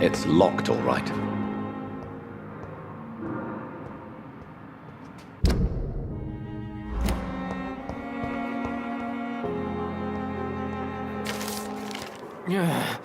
It's locked, all right. Yeah.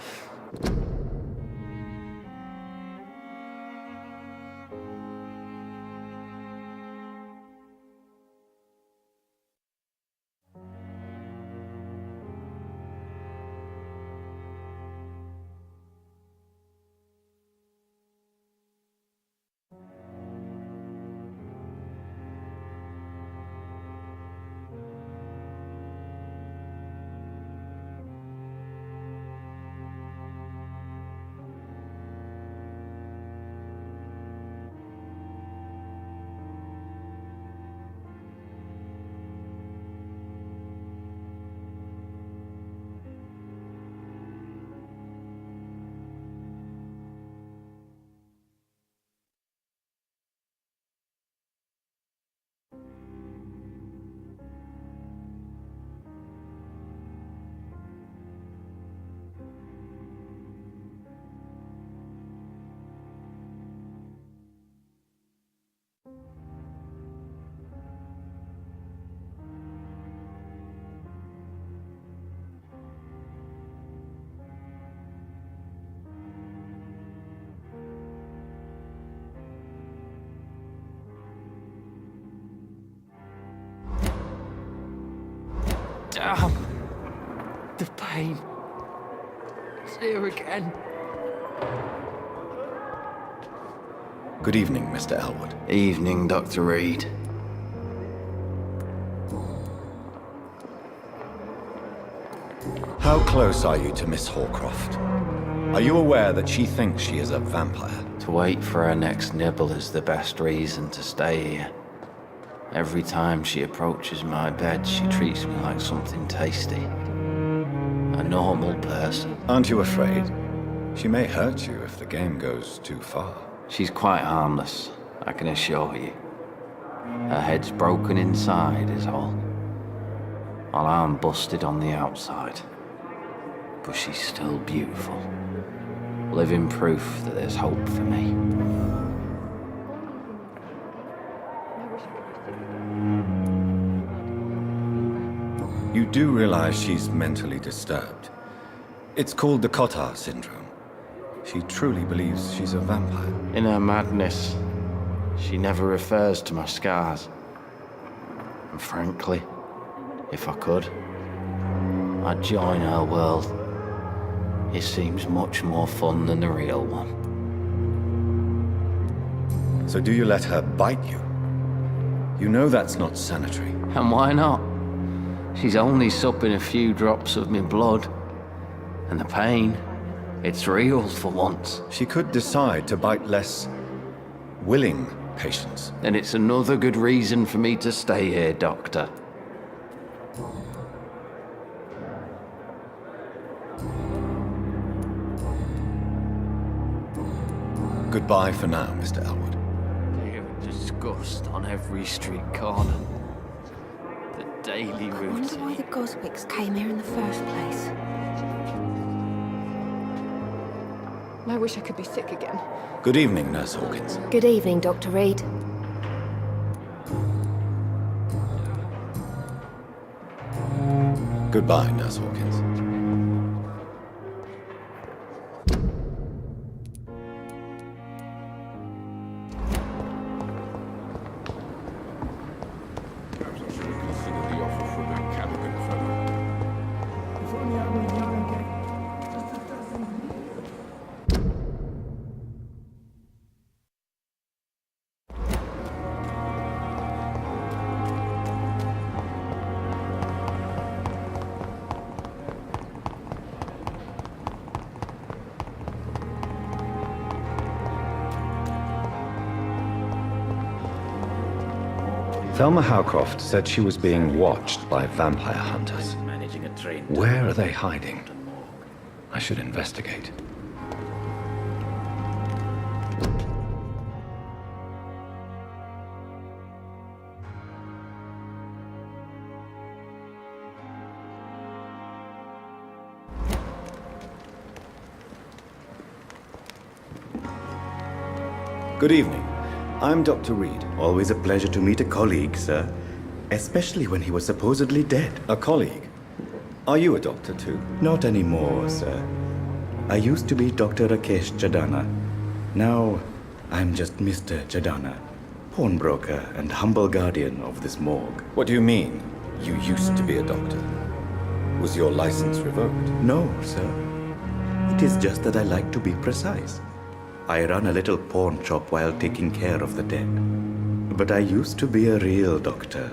Damn. The pain. It's here again. Good evening, Mr. Elwood. Evening, Dr. Reed. How close are you to Miss Horcroft? Are you aware that she thinks she is a vampire? To wait for her next nibble is the best reason to stay here. Every time she approaches my bed, she treats me like something tasty. A normal person. Aren't you afraid? She may hurt you if the game goes too far. She's quite harmless, I can assure you. Her head's broken inside is all, while I'm busted on the outside. But she's still beautiful. Living proof that there's hope for me. You do realize she's mentally disturbed. It's called the Cotard syndrome. She truly believes she's a vampire. In her madness, she never refers to my scars. And frankly, if I could, I'd join her world. It seems much more fun than the real one. So do you let her bite you? You know that's not sanitary. And why not? She's only supping a few drops of my blood. And the pain, it's real for once. She could decide to bite less willing patients. Then it's another good reason for me to stay here, Doctor. Goodbye for now, Mr. Elwood. Fear and disgust on every street corner. The daily I wonder why routine. the Goswicks came here in the first place. I wish I could be sick again. Good evening, Nurse Hawkins. Good evening, Dr. Reed. Goodbye, Nurse Hawkins. Thelma Howcroft said she was being watched by vampire hunters. Where are they hiding? I should investigate. Good evening. I'm Dr. Reed. Always a pleasure to meet a colleague, sir. Especially when he was supposedly dead. A colleague? Are you a doctor too? Not anymore, sir. I used to be Dr. Rakesh Chadana. Now, I'm just Mr. Chadana, pawnbroker and humble guardian of this morgue. What do you mean, you used to be a doctor? Was your license revoked? No, sir. It is just that I like to be precise. I run a little pawn shop while taking care of the dead. But I used to be a real doctor.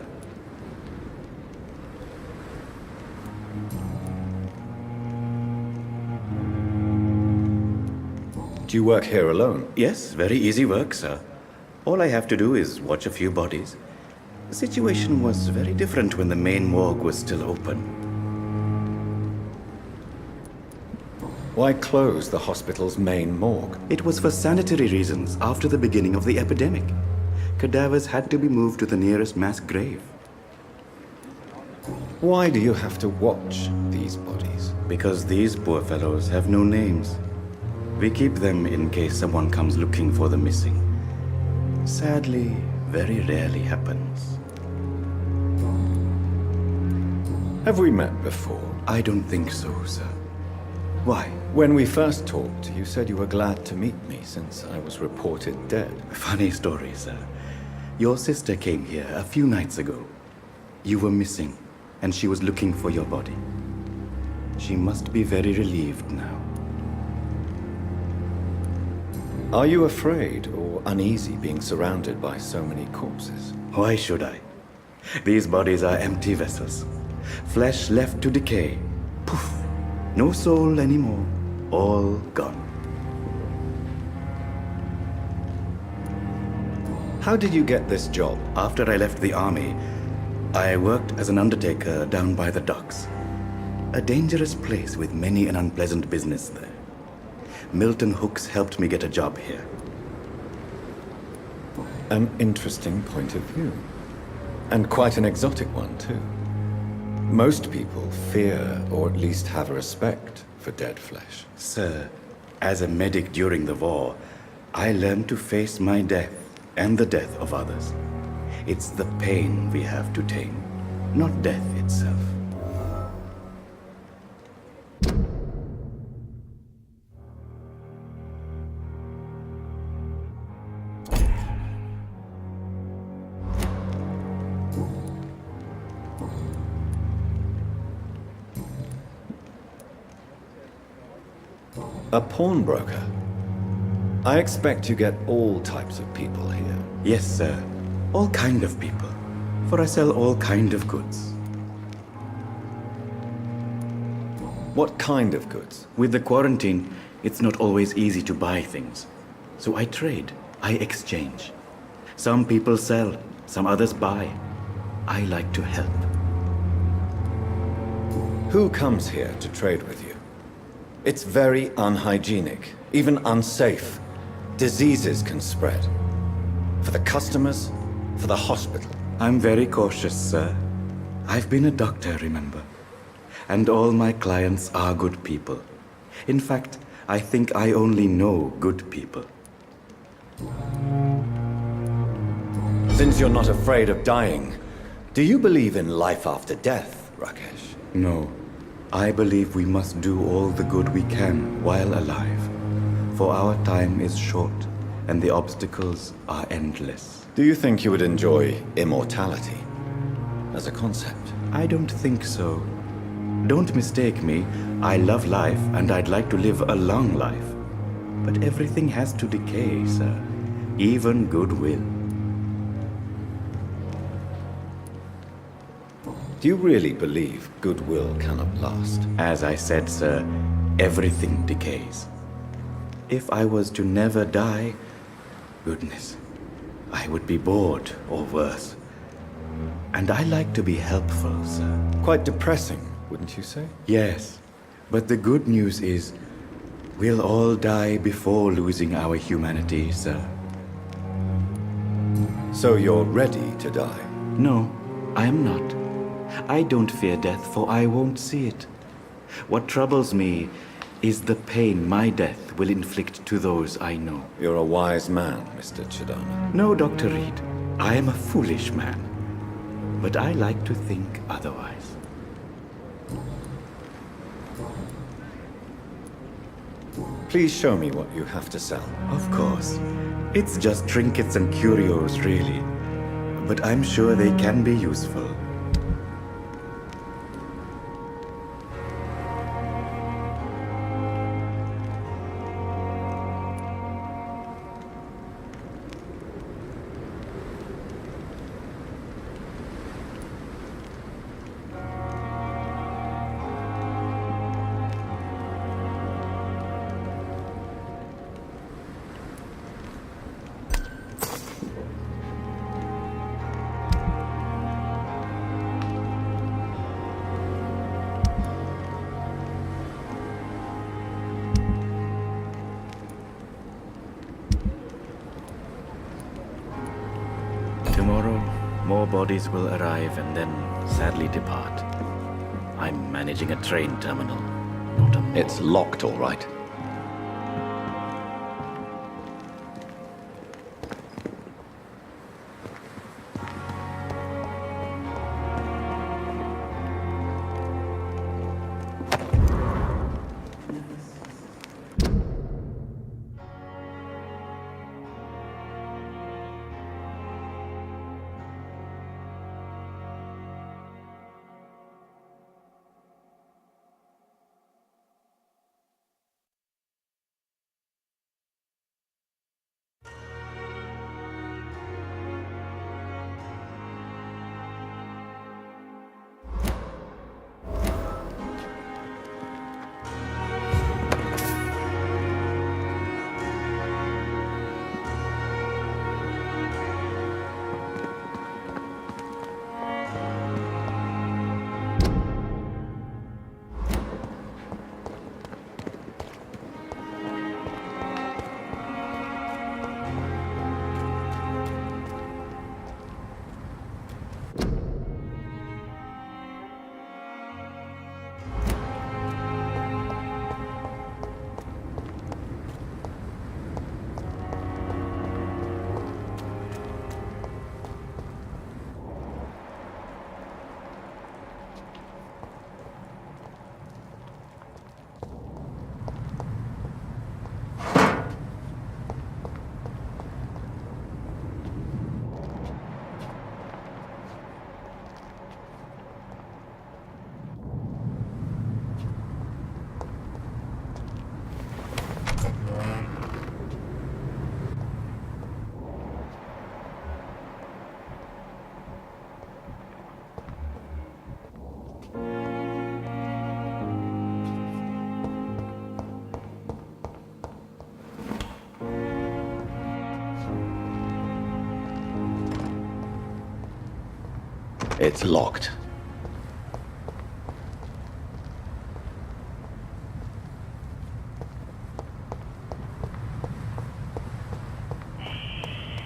Do you work here alone? Yes, very easy work, sir. All I have to do is watch a few bodies. The situation was very different when the main morgue was still open. Why close the hospital's main morgue? It was for sanitary reasons after the beginning of the epidemic. Cadavers had to be moved to the nearest mass grave. Why do you have to watch these bodies? Because these poor fellows have no names. We keep them in case someone comes looking for the missing. Sadly, very rarely happens. Have we met before? I don't think so, sir. Why? When we first talked, you said you were glad to meet me since I was reported dead. Funny story, sir. Your sister came here a few nights ago. You were missing, and she was looking for your body. She must be very relieved now. Are you afraid or uneasy being surrounded by so many corpses? Why should I? These bodies are empty vessels. Flesh left to decay. Poof. No soul anymore. All gone. How did you get this job? After I left the army, I worked as an undertaker down by the docks. A dangerous place with many an unpleasant business there. Milton Hooks helped me get a job here. An interesting point of view. And quite an exotic one, too. Most people fear, or at least have a respect, for dead flesh. Sir, as a medic during the war, I learned to face my death and the death of others. It's the pain we have to tame, not death itself. A pawnbroker? I expect you get all types of people here. Yes, sir. All kind of people. For I sell all kind of goods. What kind of goods? With the quarantine, it's not always easy to buy things. So I trade. I exchange. Some people sell, some others buy. I like to help. Who comes here to trade with you? It's very unhygienic, even unsafe. Diseases can spread. For the customers, for the hospital. I'm very cautious, sir. I've been a doctor, remember? And all my clients are good people. In fact, I think I only know good people. Since you're not afraid of dying, do you believe in life after death, Rakesh? No. I believe we must do all the good we can while alive. For our time is short, and the obstacles are endless. Do you think you would enjoy immortality as a concept? I don't think so. Don't mistake me. I love life, and I'd like to live a long life. But everything has to decay, sir. Even goodwill. Do you really believe goodwill cannot last? As I said, sir, everything decays. If I was to never die, goodness, I would be bored or worse. And I like to be helpful, sir. Quite depressing, wouldn't you say? Yes, but the good news is we'll all die before losing our humanity, sir. So you're ready to die? No, I am not. I don't fear death, for I won't see it. What troubles me is the pain my death will inflict to those I know. You're a wise man, Mr. Chidama. No, Dr. Reed, I am a foolish man. But I like to think otherwise. Please show me what you have to sell. Of course. It's just trinkets and curios, really. But I'm sure they can be useful. Tomorrow, more bodies will arrive and then sadly depart. I'm managing a train terminal, not a morgue. It's locked, all right. It's locked.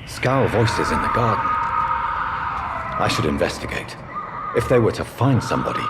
Scowl voices in the garden. I should investigate. If they were to find somebody.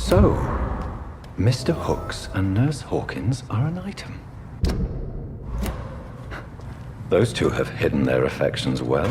So, Mr. Hooks and Nurse Hawkins are an item. Those two have hidden their affections well.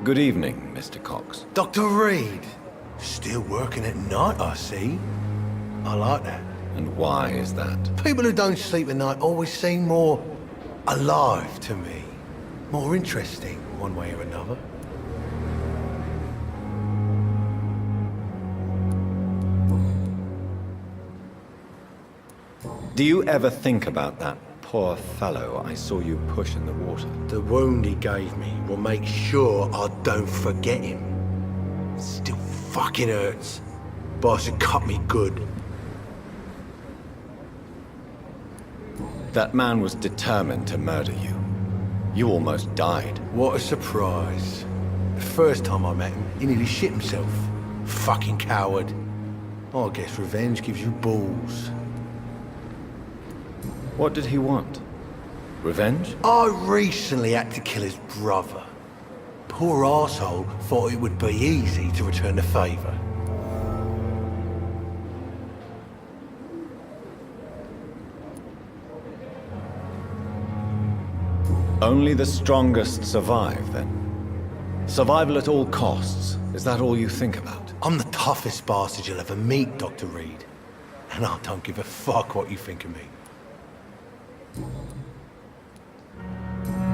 Good evening, Mr. Cox. Dr. Reed. Still working at night, I see. I like that. And why is that? People who don't sleep at night always seem more alive to me. More interesting, one way or another. Do you ever think about that poor fellow I saw you push in the water? The wound he gave me will make sure I don't forget him. Still fucking hurts. Boss had cut me good. That man was determined to murder you. You almost died. What a surprise. The first time I met him, he nearly shit himself. Fucking coward. I guess revenge gives you balls. What did he want? Revenge? I recently had to kill his brother. Poor arsehole thought it would be easy to return the favor. Only the strongest survive, then? Survival at all costs. Is that all you think about? I'm the toughest bastard you'll ever meet, Dr. Reed. And I don't give a fuck what you think of me.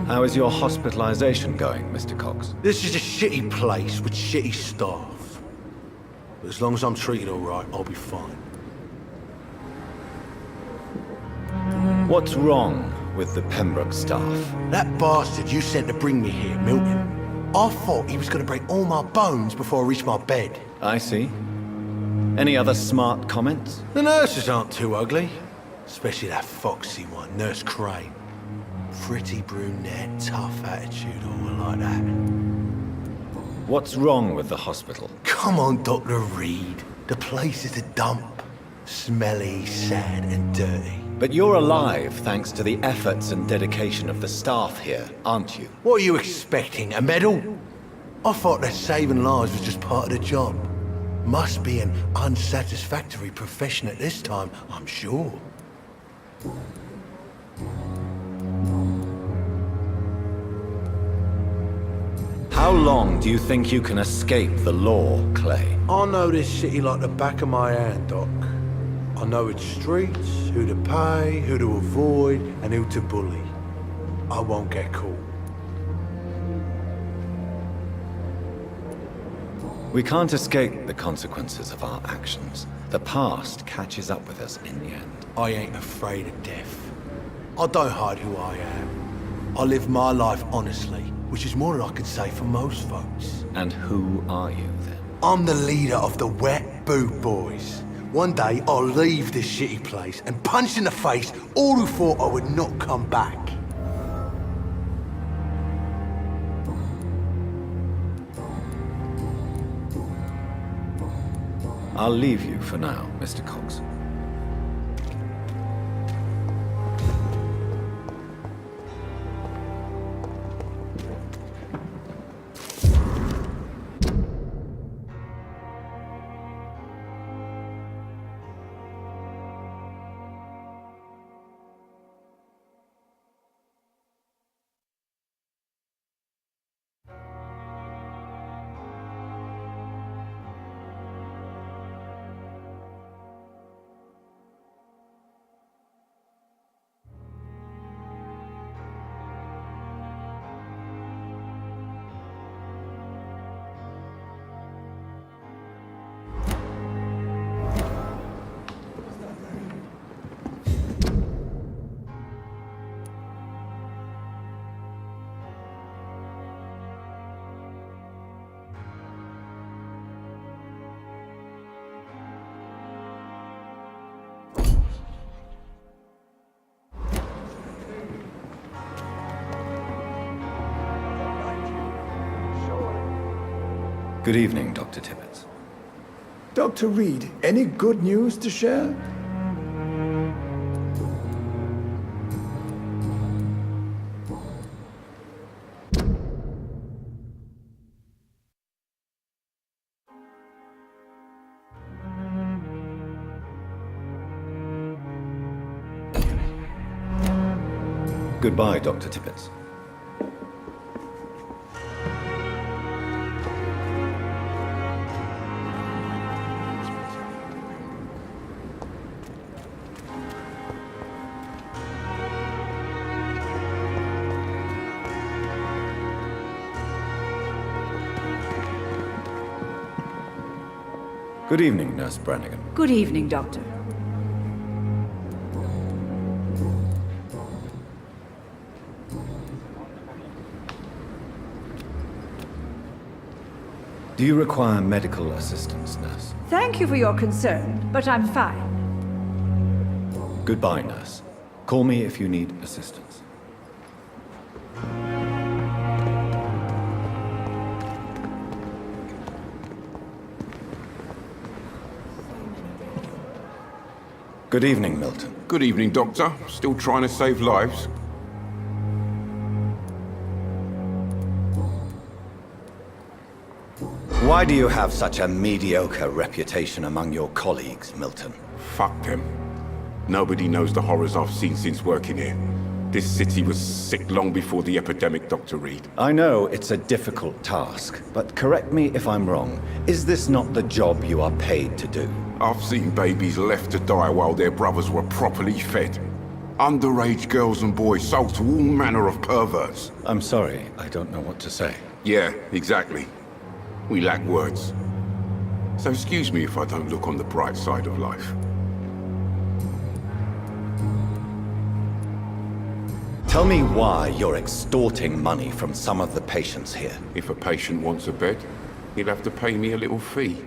How is your hospitalization going, Mr. Cox? This is a shitty place with shitty staff. But as long as I'm treated all right, I'll be fine. What's wrong with the Pembroke staff? That bastard you sent to bring me here, Milton, I thought he was going to break all my bones before I reached my bed. I see. Any other smart comments? The nurses aren't too ugly. Especially that foxy one, Nurse Crane. Pretty brunette, tough attitude, all like that. What's wrong with the hospital? Come on, Dr. Reed. The place is a dump. Smelly, sad, and dirty. But you're alive thanks to the efforts and dedication of the staff here, aren't you? What are you expecting, a medal? I thought that saving lives was just part of the job. Must be an unsatisfactory profession at this time, I'm sure. How long do you think you can escape the law, Clay? I know this city like the back of my hand, Doc. I know its streets, who to pay, who to avoid, and who to bully. I won't get caught. We can't escape the consequences of our actions. The past catches up with us in the end. I ain't afraid of death. I don't hide who I am. I live my life honestly, which is more than I could say for most folks. And who are you, then? I'm the leader of the Wet Boot Boys. One day, I'll leave this shitty place and punch in the face all who thought I would not come back. I'll leave you for now, Mr. Cox. Good evening, Dr. Tibbets. Dr. Reed, any good news to share? Goodbye, Dr. Tibbets. Good evening, Nurse Brannigan. Good evening, Doctor. Do you require medical assistance, Nurse? Thank you for your concern, but I'm fine. Goodbye, Nurse. Call me if you need assistance. Good evening, Milton. Good evening, Doctor. Still trying to save lives? Why do you have such a mediocre reputation among your colleagues, Milton? Fuck them. Nobody knows the horrors I've seen since working here. This city was sick long before the epidemic, Dr. Reed. I know it's a difficult task, but correct me if I'm wrong. Is this not the job you are paid to do? I've seen babies left to die while their brothers were properly fed. Underage girls and boys sold to all manner of perverts. I'm sorry, I don't know what to say. Yeah, exactly. We lack words. So excuse me if I don't look on the bright side of life. Tell me why you're extorting money from some of the patients here. If a patient wants a bed, he'll have to pay me a little fee.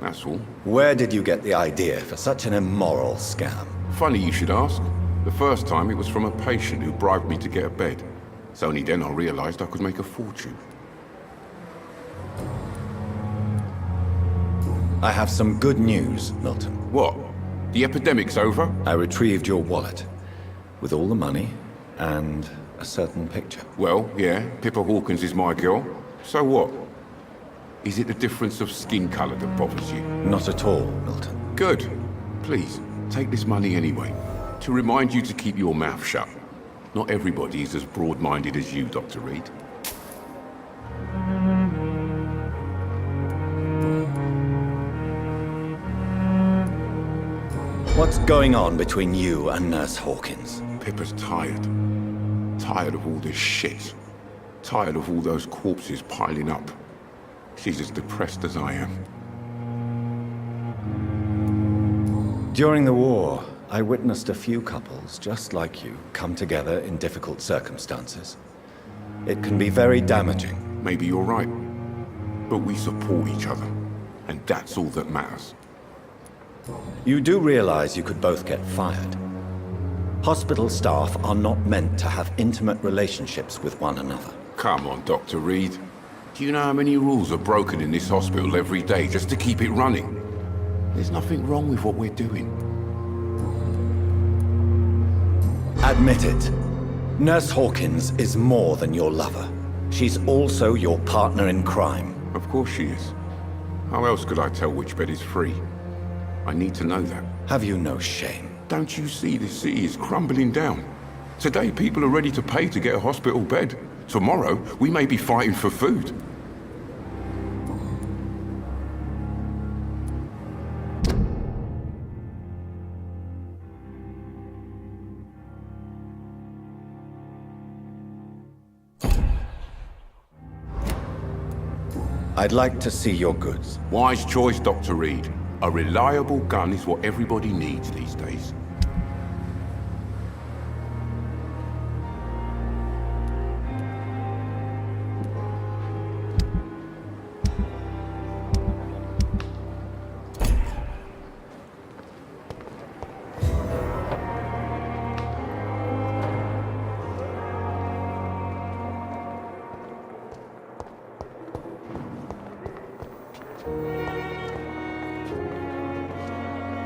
That's all. Where did you get the idea for such an immoral scam? Funny you should ask. The first time it was from a patient who bribed me to get a bed. It's only then I realized I could make a fortune. I have some good news, Milton. What? The epidemic's over? I retrieved your wallet with all the money and a certain picture. Well, yeah, Pippa Hawkins is my girl. So what? Is it the difference of skin color that bothers you? Not at all, Milton. Good. Please, take this money anyway. To remind you to keep your mouth shut. Not everybody is as broad-minded as you, Dr. Reed. What's going on between you and Nurse Hawkins? Pippa's tired. Tired of all this shit. Tired of all those corpses piling up. She's as depressed as I am. During the war, I witnessed a few couples just like you come together in difficult circumstances. It can be very damaging. Maybe you're right. But we support each other. And that's all that matters. You do realize you could both get fired. Hospital staff are not meant to have intimate relationships with one another. Come on, Dr. Reed. Do you know how many rules are broken in this hospital every day just to keep it running? There's nothing wrong with what we're doing. Admit it. Nurse Hawkins is more than your lover. She's also your partner in crime. Of course she is. How else could I tell which bed is free? I need to know that. Have you no shame? Don't you see this city is crumbling down? Today people are ready to pay to get a hospital bed. Tomorrow we may be fighting for food. I'd like to see your goods. Wise choice, Dr. Reed. A reliable gun is what everybody needs these days.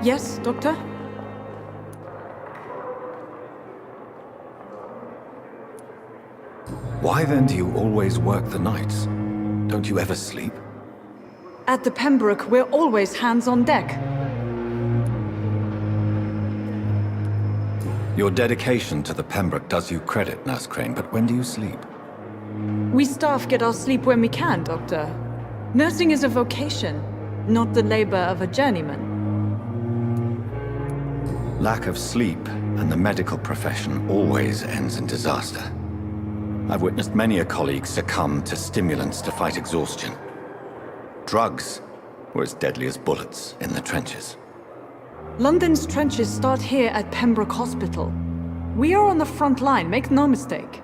Yes, Doctor? Why then do you always work the nights? Don't you ever sleep? At the Pembroke, we're always hands on deck. Your dedication to the Pembroke does you credit, Nurse Crane, but when do you sleep? We staff get our sleep when we can, Doctor. Nursing is a vocation, not the labor of a journeyman. Lack of sleep and the medical profession always ends in disaster. I've witnessed many a colleague succumb to stimulants to fight exhaustion. Drugs were as deadly as bullets in the trenches. London's trenches start here at Pembroke Hospital. We are on the front line, make no mistake.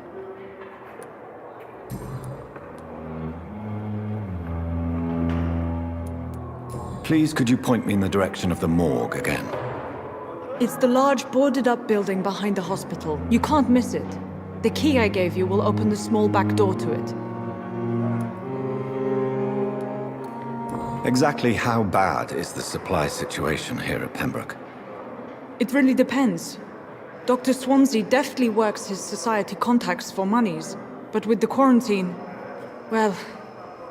Please, could you point me in the direction of the morgue again? It's the large boarded-up building behind the hospital. You can't miss it. The key I gave you will open the small back door to it. Exactly how bad is the supply situation here at Pembroke? It really depends. Dr. Swansea deftly works his society contacts for monies, but with the quarantine, well,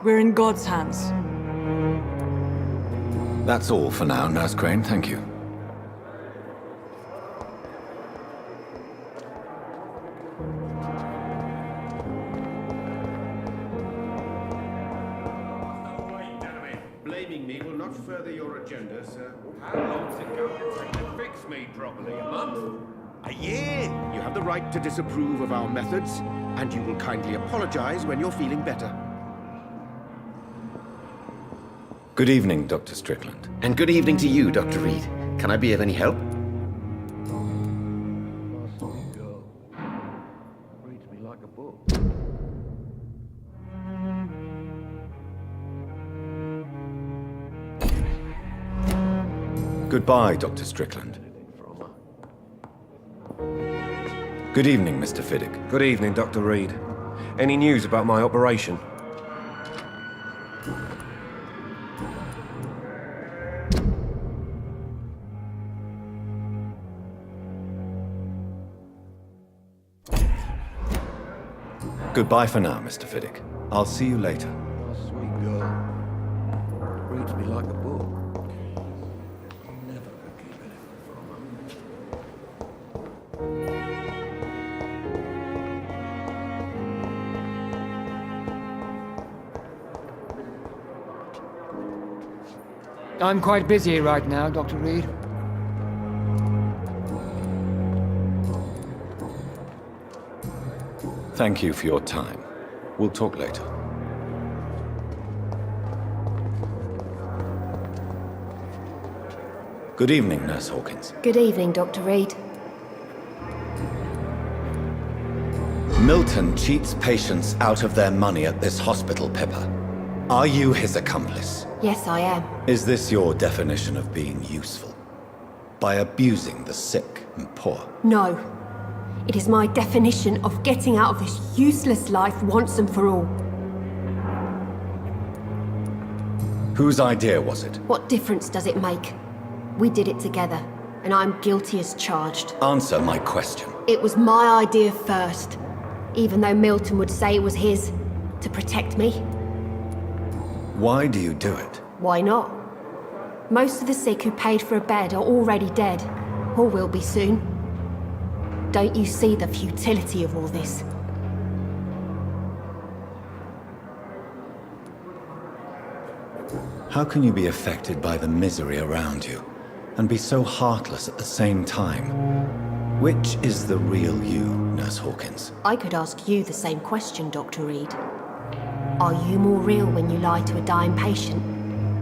we're in God's hands. That's all for now, Nurse Crane, thank you. Blaming me will not further your agenda, sir. How long's it going to take to fix me properly? A month? A year? You have the right to disapprove of our methods, and you will kindly apologize when you're feeling better. Good evening, Dr. Strickland. And good evening to you, Dr. Reed. Can I be of any help? Reads me like a book. Goodbye, Dr. Strickland. Good evening, Mr. Fiddick. Good evening, Dr. Reed. Any news about my operation? Goodbye for now, Mr. Fiddick. I'll see you later. Sweet girl. Reads me like a book. Never could keep anything from her. I'm quite busy right now, Dr. Reed. Thank you for your time. We'll talk later. Good evening, Nurse Hawkins. Good evening, Dr. Reed. Milton cheats patients out of their money at this hospital, Pippa. Are you his accomplice? Yes, I am. Is this your definition of being useful? By abusing the sick and poor? No. It is my definition of getting out of this useless life once and for all. Whose idea was it? What difference does it make? We did it together, and I'm guilty as charged. Answer my question. It was my idea first, even though Milton would say it was his, to protect me. Why do you do it? Why not? Most of the sick who paid for a bed are already dead, or will be soon. Don't you see the futility of all this? How can you be affected by the misery around you, and be so heartless at the same time? Which is the real you, Nurse Hawkins? I could ask you the same question, Dr. Reed. Are you more real when you lie to a dying patient,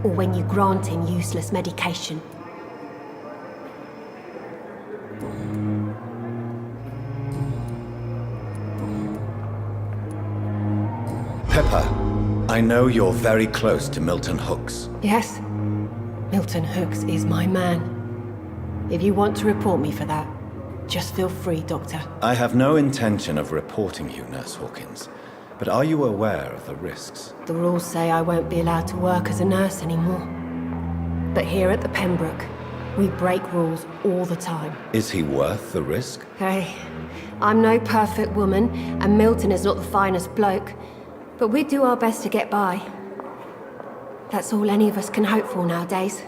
or when you grant him useless medication? Pepper, I know you're very close to Milton Hooks. Yes. Milton Hooks is my man. If you want to report me for that, just feel free, Doctor. I have no intention of reporting you, Nurse Hawkins. But are you aware of the risks? The rules say I won't be allowed to work as a nurse anymore. But here at the Pembroke, we break rules all the time. Is he worth the risk? Hey, I'm no perfect woman, and Milton is not the finest bloke. But we do our best to get by. That's all any of us can hope for nowadays.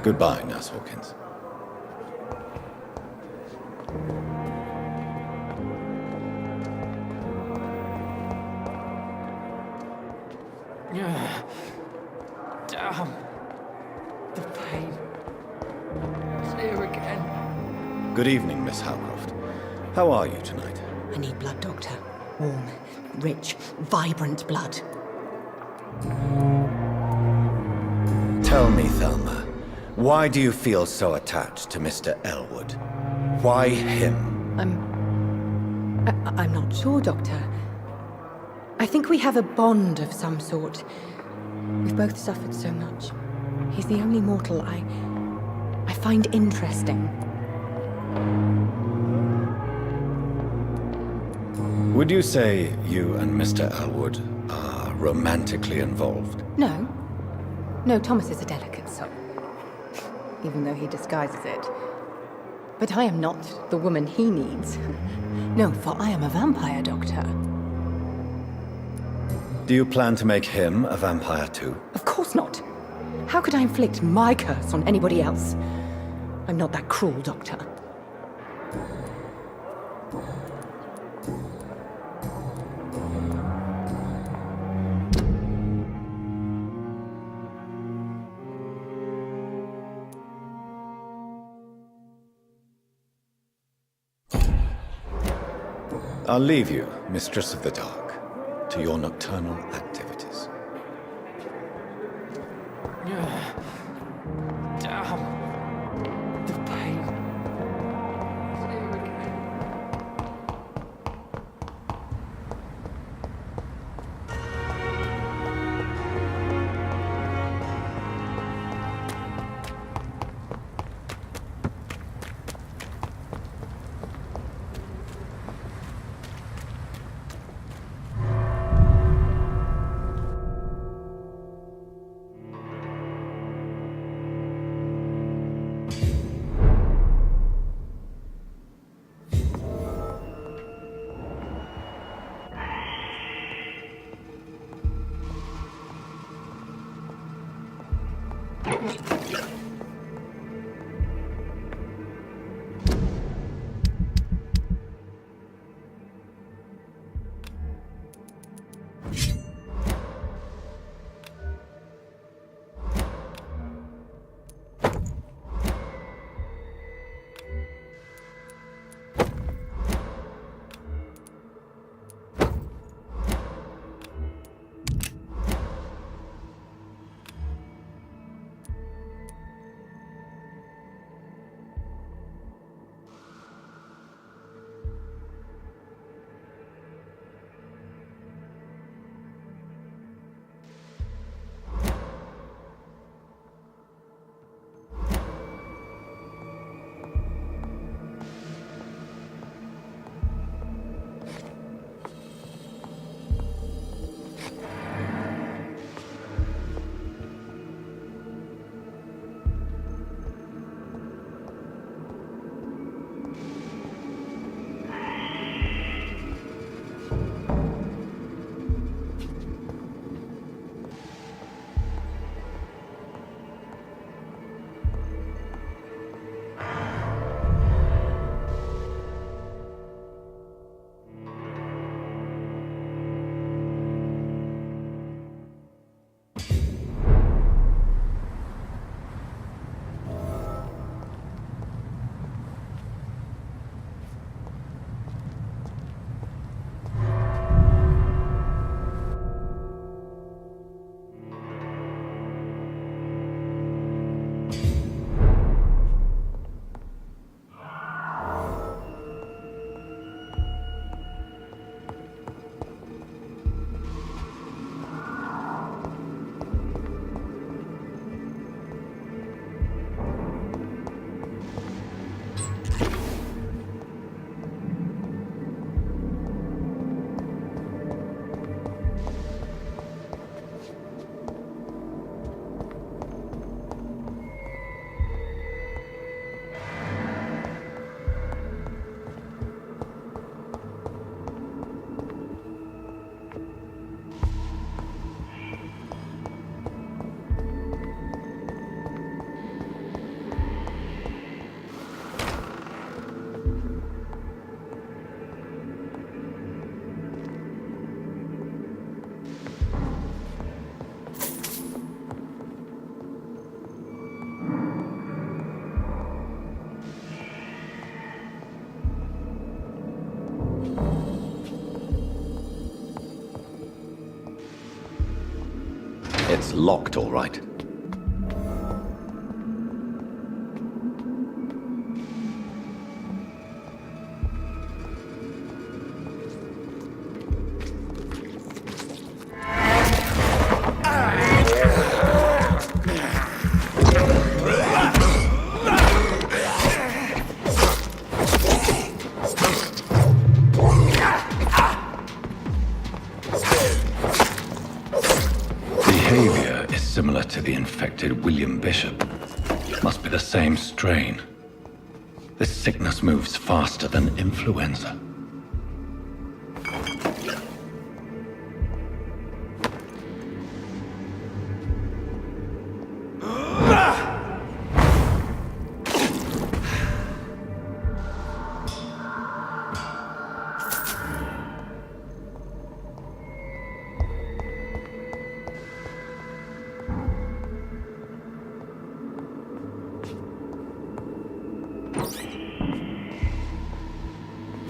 Goodbye, Nurse Hawkins. Damn. The pain. It's here again. Good evening, Miss Howcroft. How are you tonight? I need blood, Doctor. Warm, rich, vibrant blood. Tell me, Thelma, why do you feel so attached to Mr. Elwood? Why him? I'm not sure, Doctor. I think we have a bond of some sort. We've both suffered so much. He's the only mortal I find interesting. Would you say you and Mr. Elwood are romantically involved? No. No, Thomas is a delicate soul. Even though he disguises it. But I am not the woman he needs. No, for I am a vampire, Doctor. Do you plan to make him a vampire too? Of course not. How could I inflict my curse on anybody else? I'm not that cruel, Doctor. I'll leave you, Mistress of the Dark, to your nocturnal activities. Damn. The pain. It's here again. It's locked, all right. Behavior is similar to the infected William Bishop. Must be the same strain. This sickness moves faster than influenza.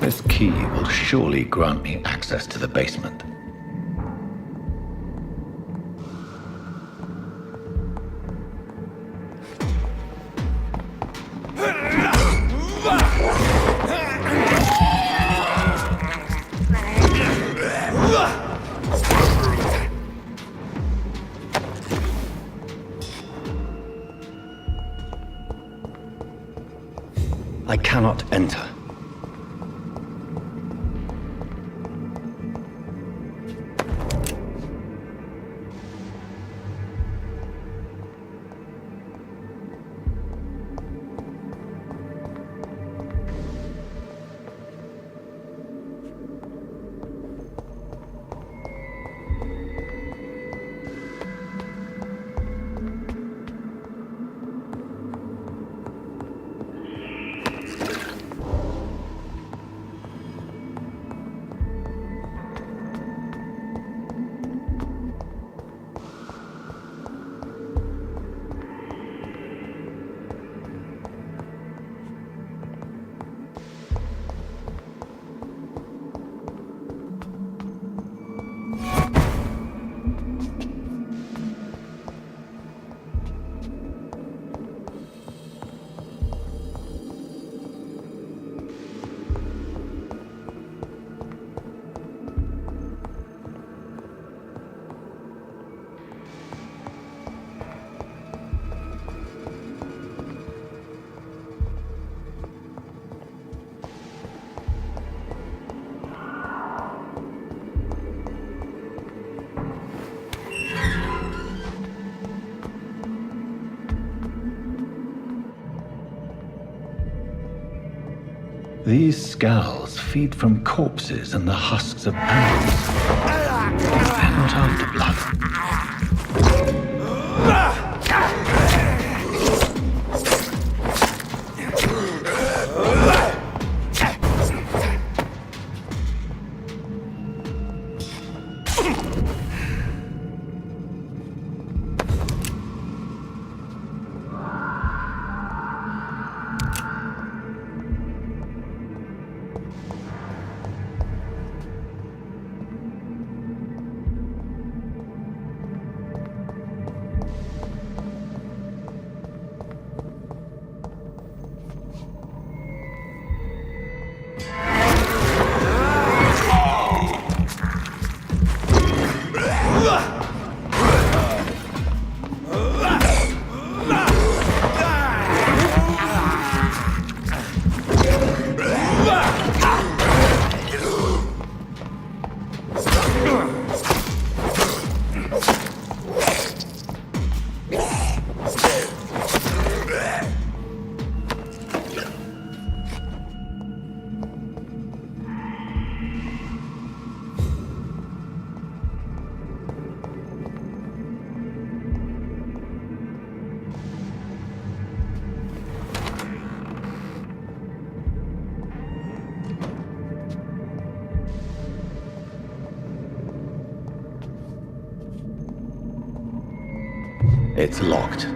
This key will surely grant me access to the basement. I cannot enter. These scowls feed from corpses and the husks of animals. They're not after blood. It's locked.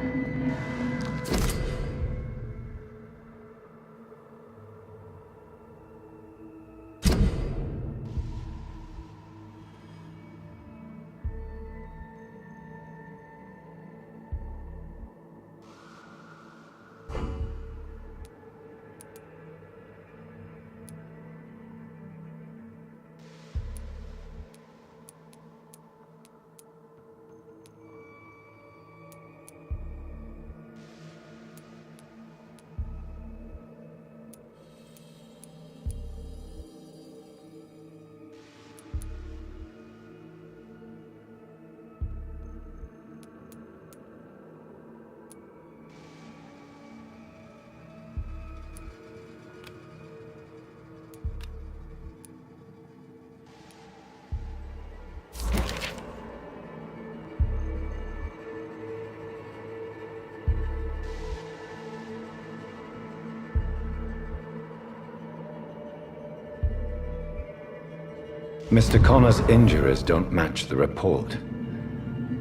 Mr. Connor's injuries don't match the report.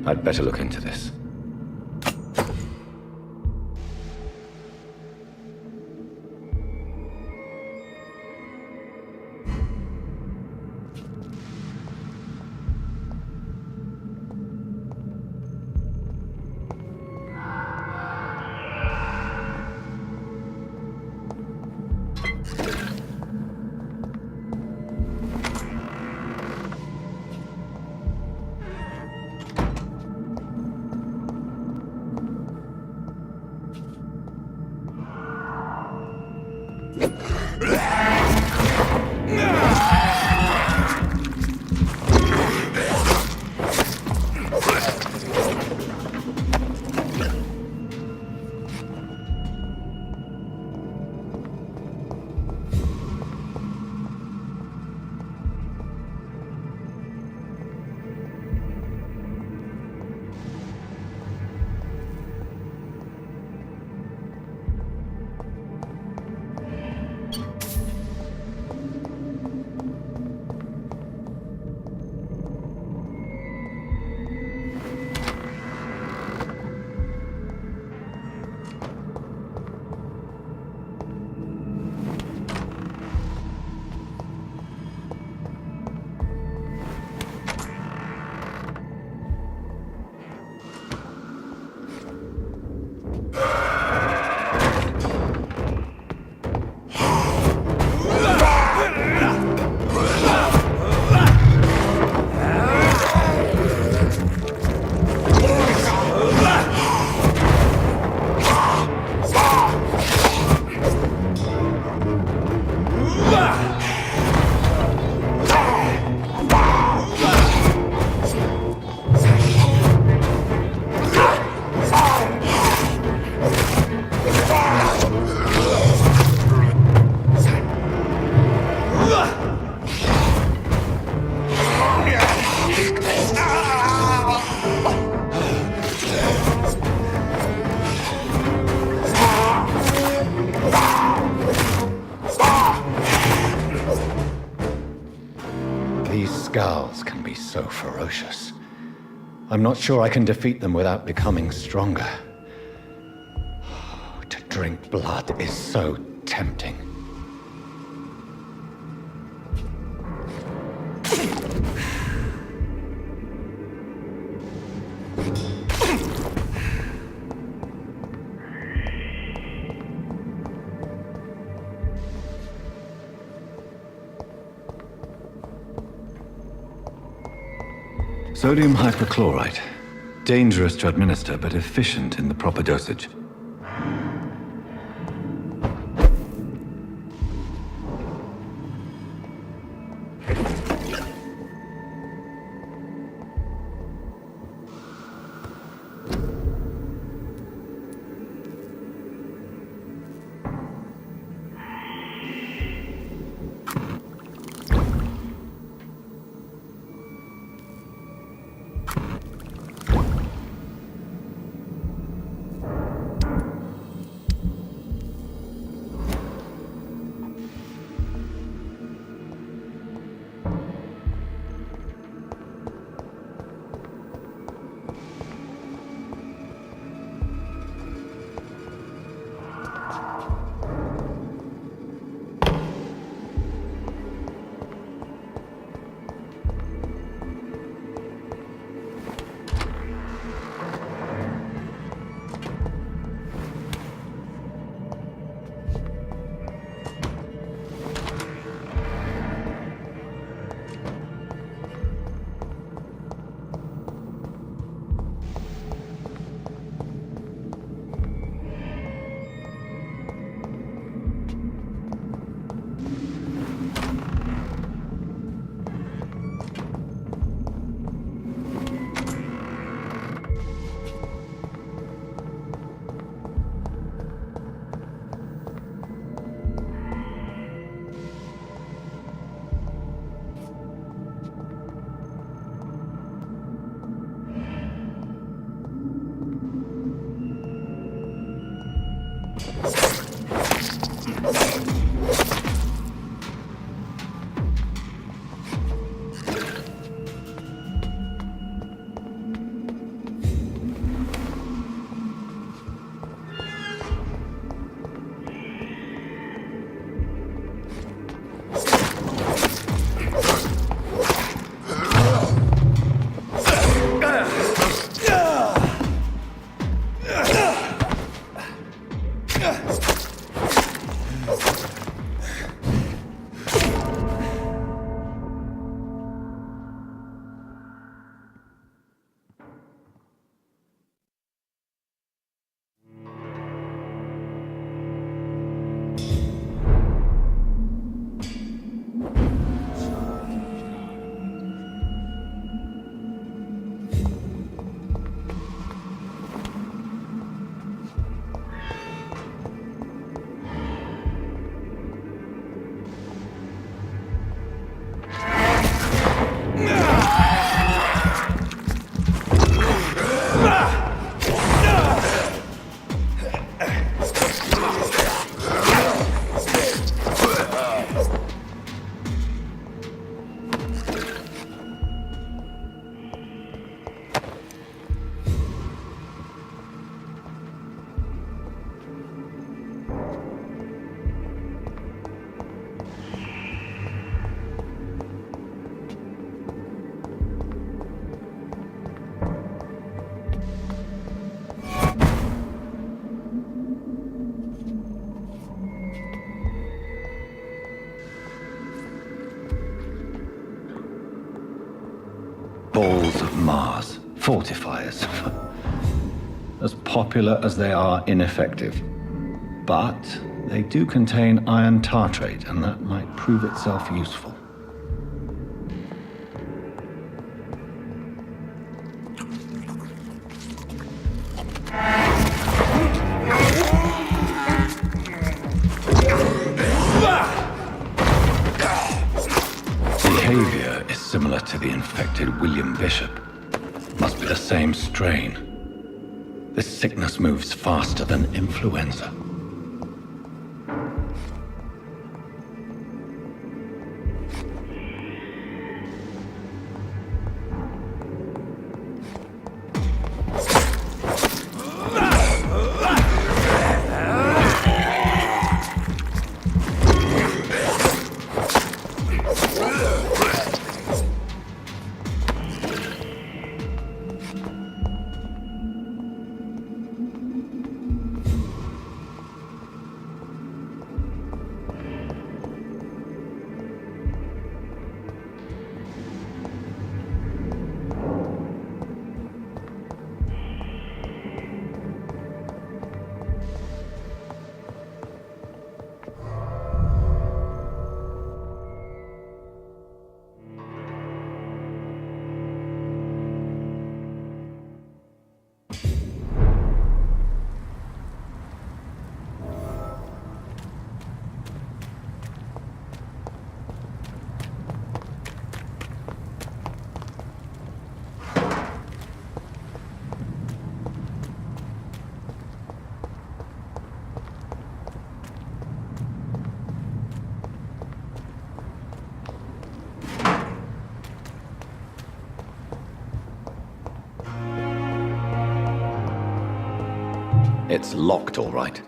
I'd better look into this. Scowls can be so ferocious. I'm not sure I can defeat them without becoming stronger. To drink blood is so tempting. Sodium hypochlorite. Dangerous to administer, but efficient in the proper dosage. Balls of Mars. Fortifiers. As popular as they are ineffective. But they do contain iron tartrate, and that might prove itself useful. Behavior is similar to the infected William Bishop. Must be the same strain. This sickness moves faster than influenza. It's locked, all right.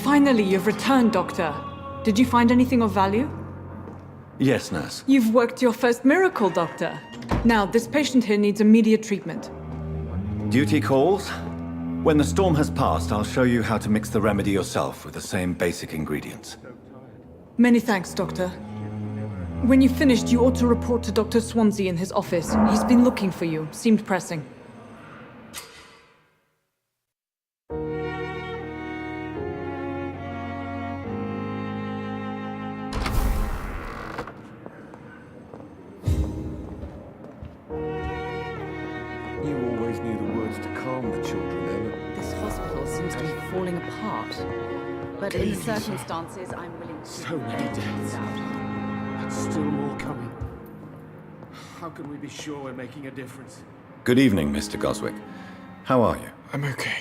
Finally, you've returned, Doctor. Did you find anything of value? Yes, nurse. You've worked your first miracle, Doctor. Now, this patient here needs immediate treatment. Duty calls? When the storm has passed, I'll show you how to mix the remedy yourself with the same basic ingredients. Many thanks, Doctor. When you've finished, you ought to report to Dr. Swansea in his office. He's been looking for you. Seemed pressing. You always knew the words to calm the children, Ellen. This hospital seems to be falling apart. But in circumstances, I'm willing to... So many deaths. And still more coming. How can we be sure we're making a difference? Good evening, Mr. Goswick. How are you? I'm okay.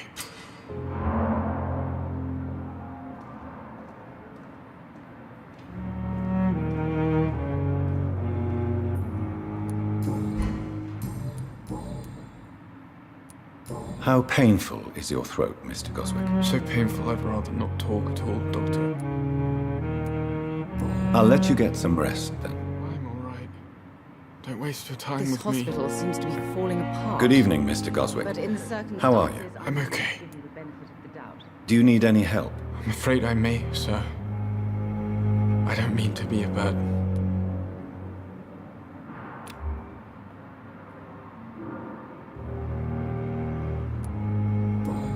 How painful is your throat, Mr. Goswick? So painful I'd rather not talk at all, Doctor. I'll let you get some rest, then. I'm alright. Don't waste your time This with me. hospital seems to be falling apart. Good evening, Mr. Goswick. But in circumstances, How are you? I'm okay. give you the benefit of the doubt. Do you need any help? I'm afraid I may, sir. I don't mean to be a burden.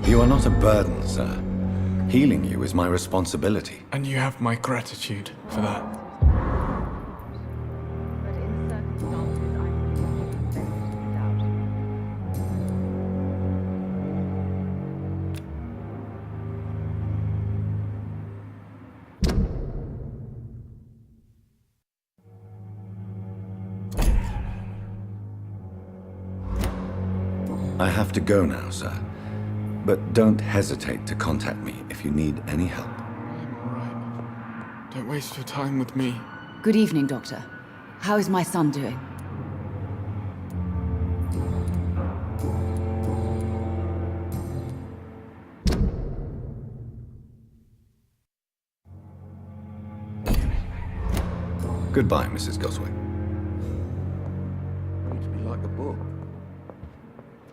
You are not a burden, sir. Healing you is my responsibility. And you have my gratitude for that. But in circumstances, I'm willing to give you the benefit of the doubt. I have to go now, sir. But don't hesitate to contact me if you need any help. I'm alright. Don't waste your time with me. Good evening, Doctor. How is my son doing? Goodbye, Mrs. Goswick. Need to be like a book.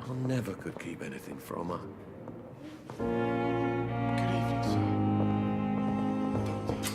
I never could keep anything from her. Good evening, sir. Doctor.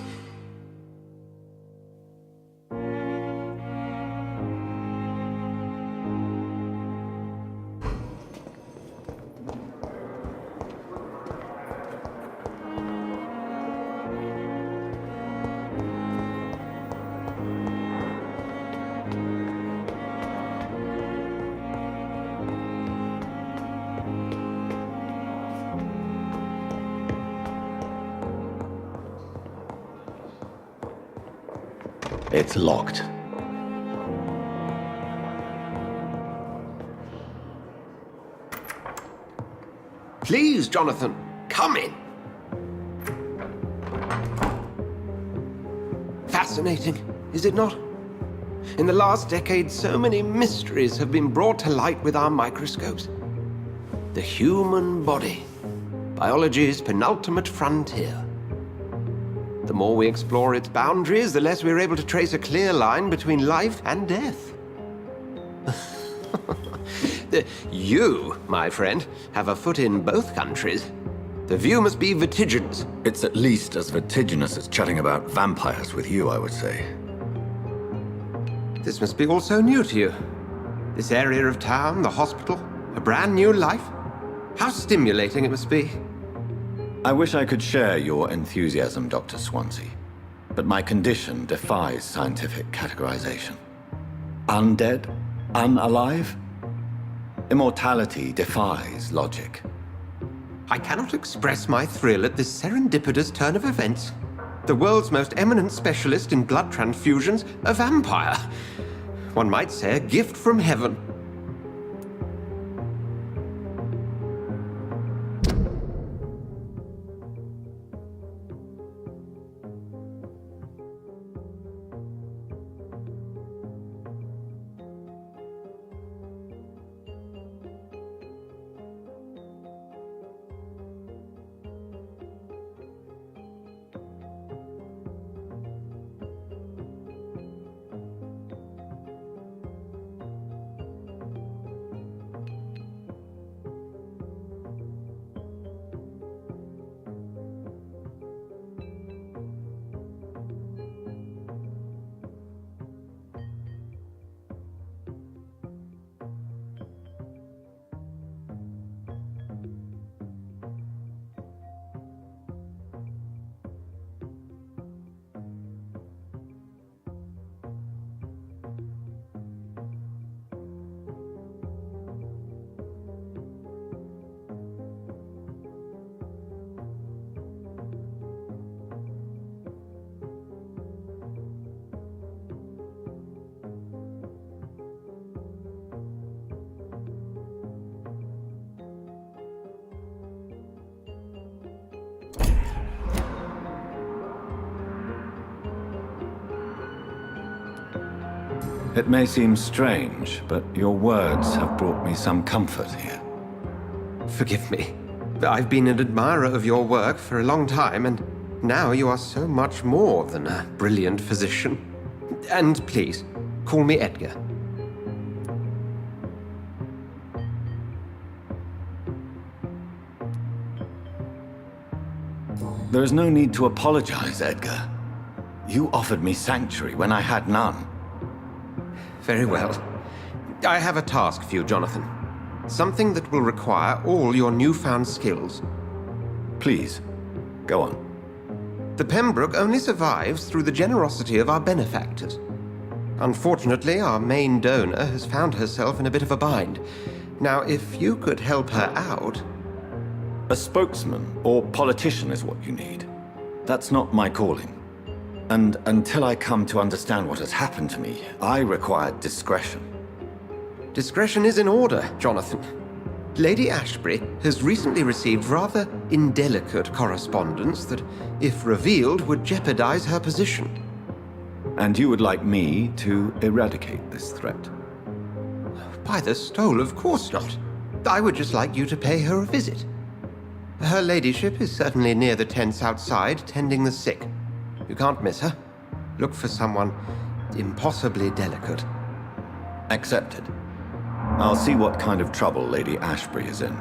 It's locked. Please, Jonathan, come in. Fascinating, is it not? In the last decade, so many mysteries have been brought to light with our microscopes. The human body, biology's penultimate frontier. The more we explore its boundaries, the less we're able to trace a clear line between life and death. You, my friend, have a foot in both countries. The view must be vertiginous. It's at least as vertiginous as chatting about vampires with you, I would say. This must be all so new to you. This area of town, the hospital, a brand new life. How stimulating it must be. I wish I could share your enthusiasm, Dr. Swansea, but my condition defies scientific categorization. Undead? Unalive? Immortality defies logic. I cannot express my thrill at this serendipitous turn of events. The world's most eminent specialist in blood transfusions, a vampire. One might say a gift from heaven. It may seem strange, but your words have brought me some comfort here. Forgive me. I've been an admirer of your work for a long time, and now you are so much more than a brilliant physician. And please, call me Edgar. There is no need to apologize, Edgar. You offered me sanctuary when I had none. Very well. I have a task for you, Jonathan. Something that will require all your newfound skills. Please, go on. The Pembroke only survives through the generosity of our benefactors. Unfortunately, our main donor has found herself in a bit of a bind. Now, if you could help her out... A spokesman or politician is what you need. That's not my calling. And until I come to understand what has happened to me, I require discretion. Discretion is in order, Jonathan. Lady Ashbury has recently received rather indelicate correspondence that, if revealed, would jeopardize her position. And you would like me to eradicate this threat? By the stole, of course not. I would just like you to pay her a visit. Her ladyship is certainly near the tents outside, tending the sick. You can't miss her. Look for someone impossibly delicate. Accepted. I'll see what kind of trouble Lady Ashbury is in.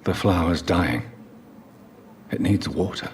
The flower's dying. It needs water.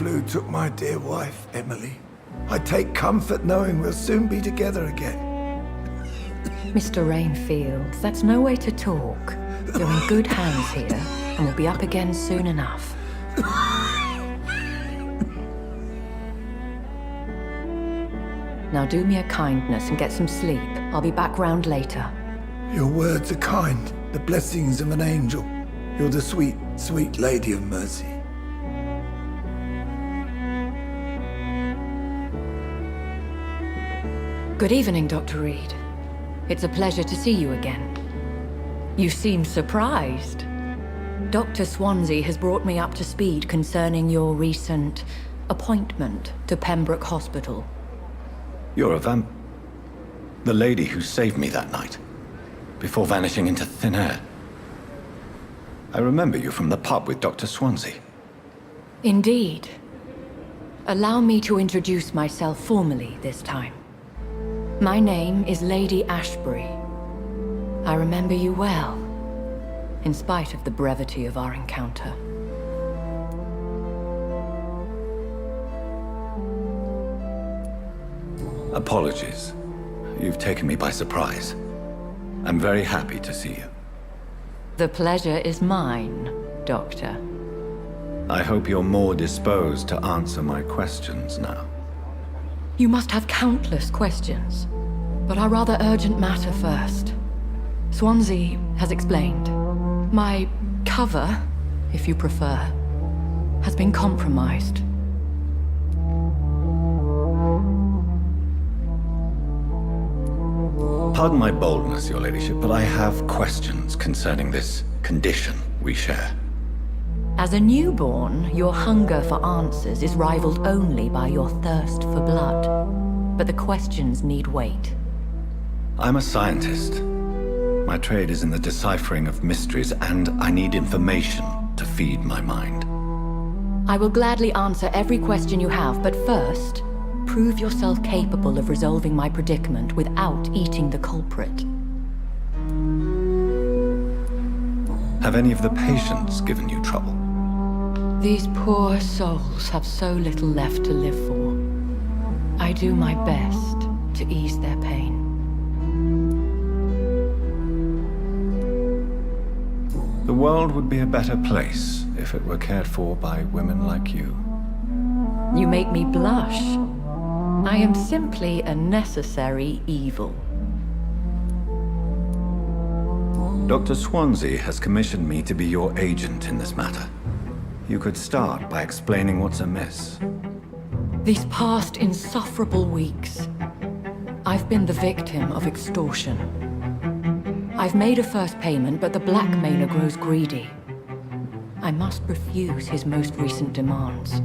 flu took my dear wife, Emily. I take comfort knowing we'll soon be together again. Mr. Rainfield, that's no way to talk. You're in good hands here, and we'll be up again soon enough. Now do me a kindness and get some sleep. I'll be back round later. Your words are kind, the blessings of an angel. You're the sweet, sweet Lady of Mercy. Good evening, Dr. Reed. It's a pleasure to see you again. You seem surprised. Dr. Swansea has brought me up to speed concerning your recent appointment to Pembroke Hospital. You're a the lady who saved me that night, before vanishing into thin air. I remember you from the pub with Dr. Swansea. Indeed. Allow me to introduce myself formally this time. My name is Lady Ashbury. I remember you well, in spite of the brevity of our encounter. Apologies. You've taken me by surprise. I'm very happy to see you. The pleasure is mine, Doctor. I hope you're more disposed to answer my questions now. You must have countless questions, but our rather urgent matter first. Swansea has explained. My cover, if you prefer, has been compromised. Pardon my boldness, Your Ladyship, but I have questions concerning this condition we share. As a newborn, your hunger for answers is rivaled only by your thirst for blood. But the questions need wait. I'm a scientist. My trade is in the deciphering of mysteries, and I need information to feed my mind. I will gladly answer every question you have, but first, prove yourself capable of resolving my predicament without eating the culprit. Have any of the patients given you trouble? These poor souls have so little left to live for. I do my best to ease their pain. The world would be a better place if it were cared for by women like you. You make me blush. I am simply a necessary evil. Dr. Swansea has commissioned me to be your agent in this matter. You could start by explaining what's amiss. These past insufferable weeks, I've been the victim of extortion. I've made a first payment, but the blackmailer grows greedy. I must refuse his most recent demands.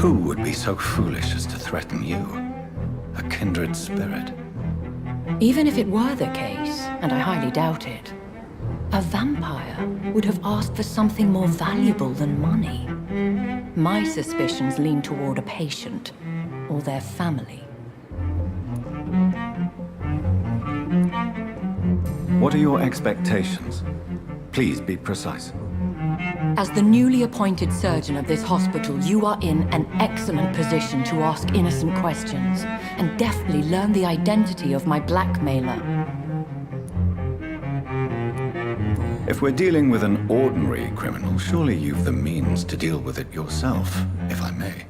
Who would be so foolish as to threaten you? A kindred spirit. Even if it were the case, and I highly doubt it, a vampire would have asked for something more valuable than money. My suspicions lean toward a patient, or their family. What are your expectations? Please be precise. As the newly appointed surgeon of this hospital, you are in an excellent position to ask innocent questions and deftly learn the identity of my blackmailer. If we're dealing with an ordinary criminal, surely you've the means to deal with it yourself, if I may.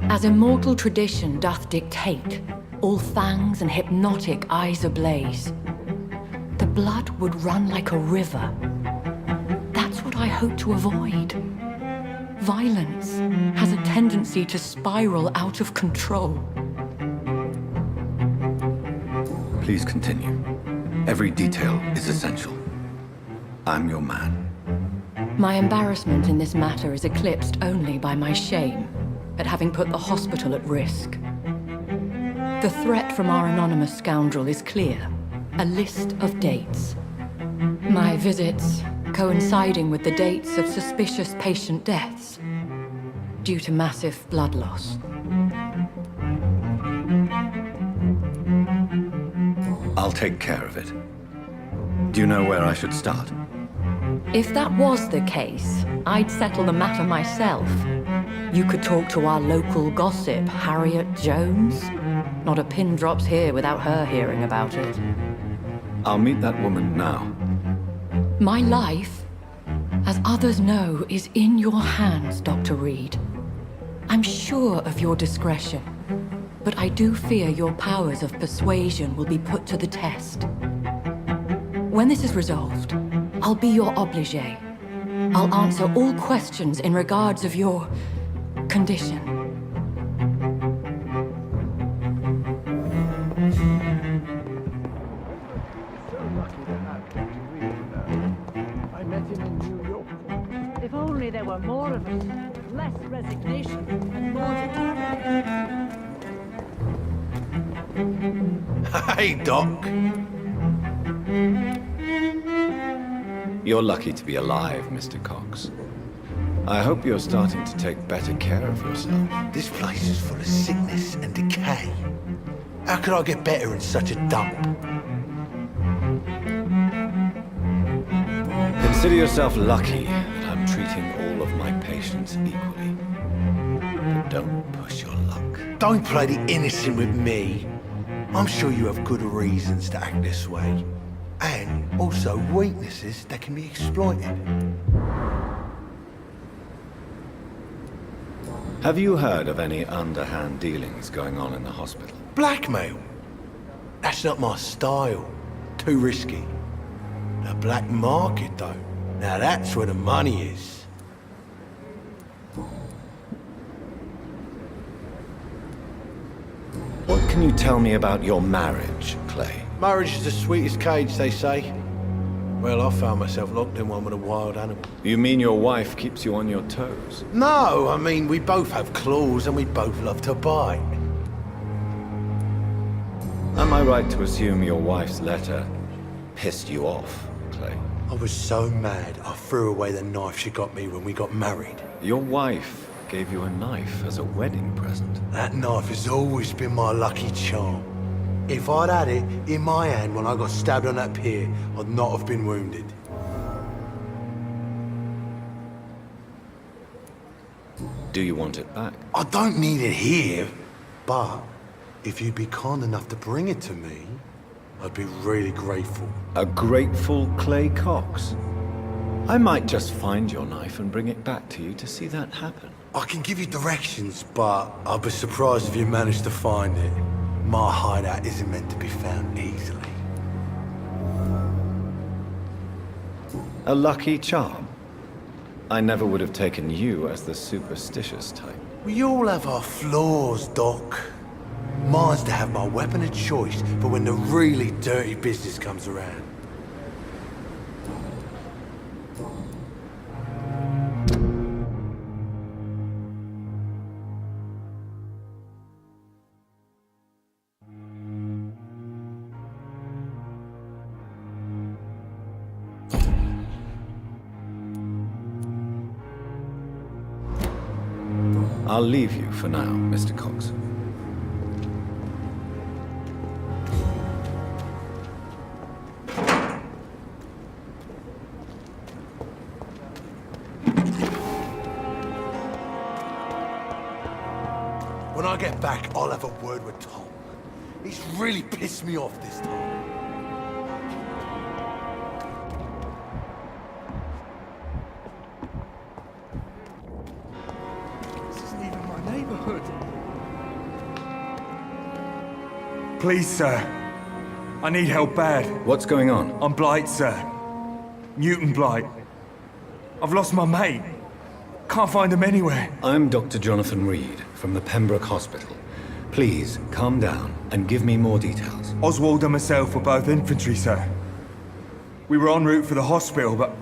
As immortal tradition doth dictate, all fangs and hypnotic eyes ablaze, the blood would run like a river. That's what I hope to avoid. Violence has a tendency to spiral out of control. Please continue. Every detail is essential. I'm your man. My embarrassment in this matter is eclipsed only by my shame at having put the hospital at risk. The threat from our anonymous scoundrel is clear. A list of dates. My visits coinciding with the dates of suspicious patient deaths due to massive blood loss. I'll take care of it. Do you know where I should start? If that was the case, I'd settle the matter myself. You could talk to our local gossip, Harriet Jones. Not a pin drops here without her hearing about it. I'll meet that woman now. My life, as others know, is in your hands, Dr. Reed. I'm sure of your discretion, but I do fear your powers of persuasion will be put to the test. When this is resolved, I'll be your obligé. I'll answer all questions in regards of your condition. I met him in New York. If only there were more of us. Less resignation and more determination. Hey, Doc. You're lucky to be alive, Mr. Cox. I hope you're starting to take better care of yourself. This place is full of sickness and decay. How could I get better in such a dump? Consider yourself lucky that I'm treating all of my patients equally. But don't push your luck. Don't play the innocent with me. I'm sure you have good reasons to act this way. And also weaknesses that can be exploited. Have you heard of any underhand dealings going on in the hospital? Blackmail? That's not my style. Too risky. The black market, though. Now that's where the money is. What can you tell me about your marriage, Clay? Marriage is the sweetest cage, they say. Well, I found myself locked in one with a wild animal. You mean your wife keeps you on your toes? No, I mean, we both have claws and we both love to bite. Am I right to assume your wife's letter pissed you off, Clay? I was so mad, I threw away the knife she got me when we got married. Your wife gave you a knife as a wedding present. That knife has always been my lucky charm. If I'd had it in my hand when I got stabbed on that pier, I'd not have been wounded. Do you want it back? I don't need it here, but if you'd be kind enough to bring it to me, I'd be really grateful. A grateful Clay Cox? I might just find your knife and bring it back to you to see that happen. I can give you directions, but I'll be surprised if you manage to find it. My hideout isn't meant to be found easily. A lucky charm? I never would have taken you as the superstitious type. We all have our flaws, Doc. Mine's to have my weapon of choice for when the really dirty business comes around. I'll leave you for now, Mr. Cox. When I get back, I'll have a word with Tom. He's really pissed me off this time. Please, sir. I need help bad. What's going on? I'm Blight, sir. Newton Blight. I've lost my mate. Can't find him anywhere. I'm Dr. Jonathan Reed from the Pembroke Hospital. Please, calm down and give me more details. Oswald and myself were both infantry, sir. We were en route for the hospital, but...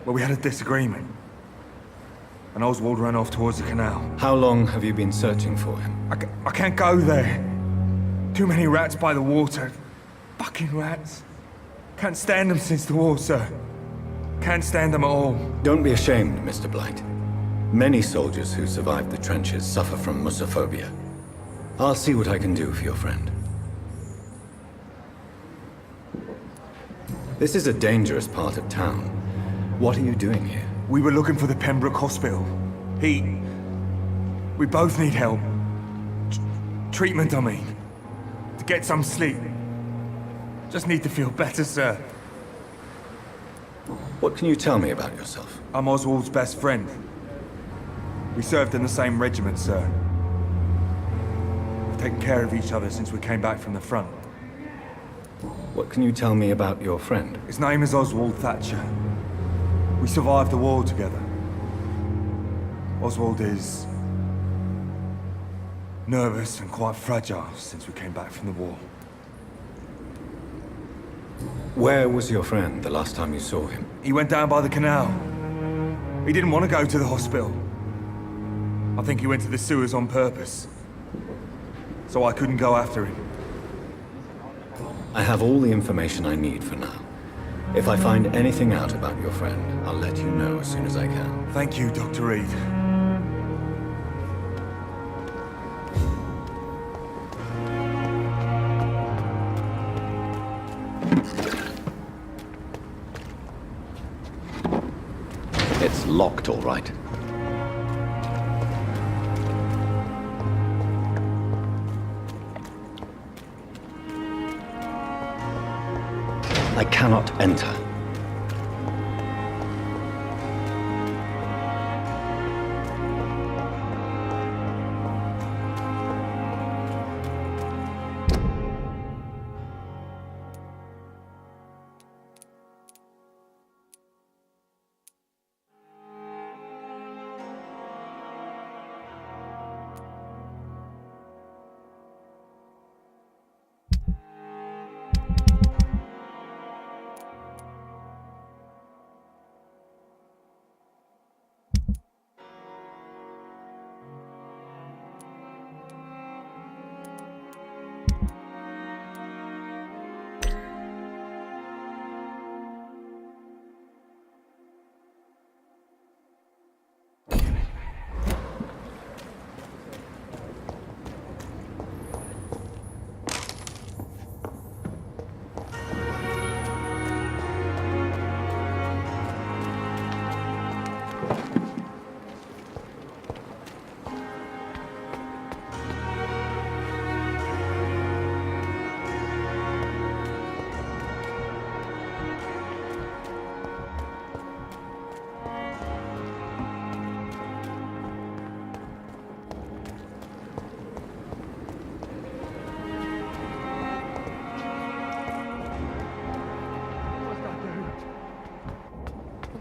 well, we had a disagreement. And Oswald ran off towards the canal. How long have you been searching for him? I can't go there. Too many rats by the water. Fucking rats. Can't stand them since the war, sir. Can't stand them at all. Don't be ashamed, Mr. Blight. Many soldiers who survived the trenches suffer from musophobia. I'll see what I can do for your friend. This is a dangerous part of town. What are you doing here? We were looking for the Pembroke Hospital. We both need help. Treatment, I mean. To get some sleep. Just need to feel better, sir. What can you tell me about yourself? I'm Oswald's best friend. We served in the same regiment, sir. We've taken care of each other since we came back from the front. What can you tell me about your friend? His name is Oswald Thatcher. We survived the war together. Oswald is nervous and quite fragile since we came back from the war. Where was your friend the last time you saw him? He went down by the canal. He didn't want to go to the hospital. I think he went to the sewers on purpose. So I couldn't go after him. I have all the information I need for now. If I find anything out about your friend, I'll let you know as soon as I can. Thank you, Dr. Reed. It's locked, all right. I cannot enter.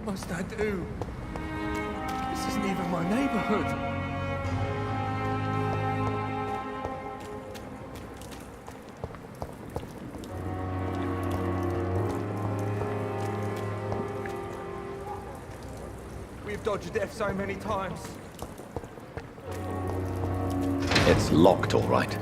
What must I do? This isn't even my neighborhood. We've dodged death so many times. It's locked, all right.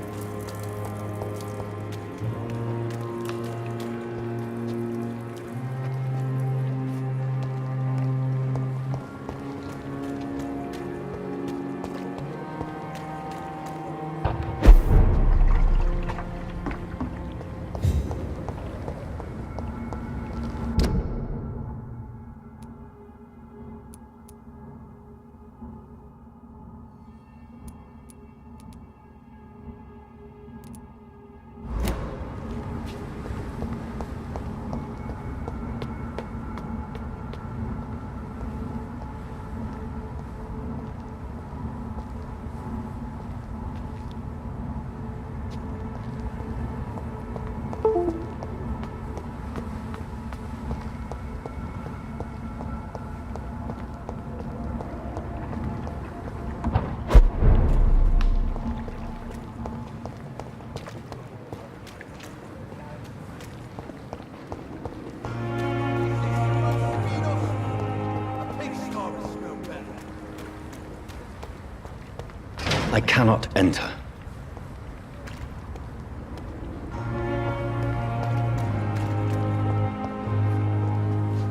I cannot enter.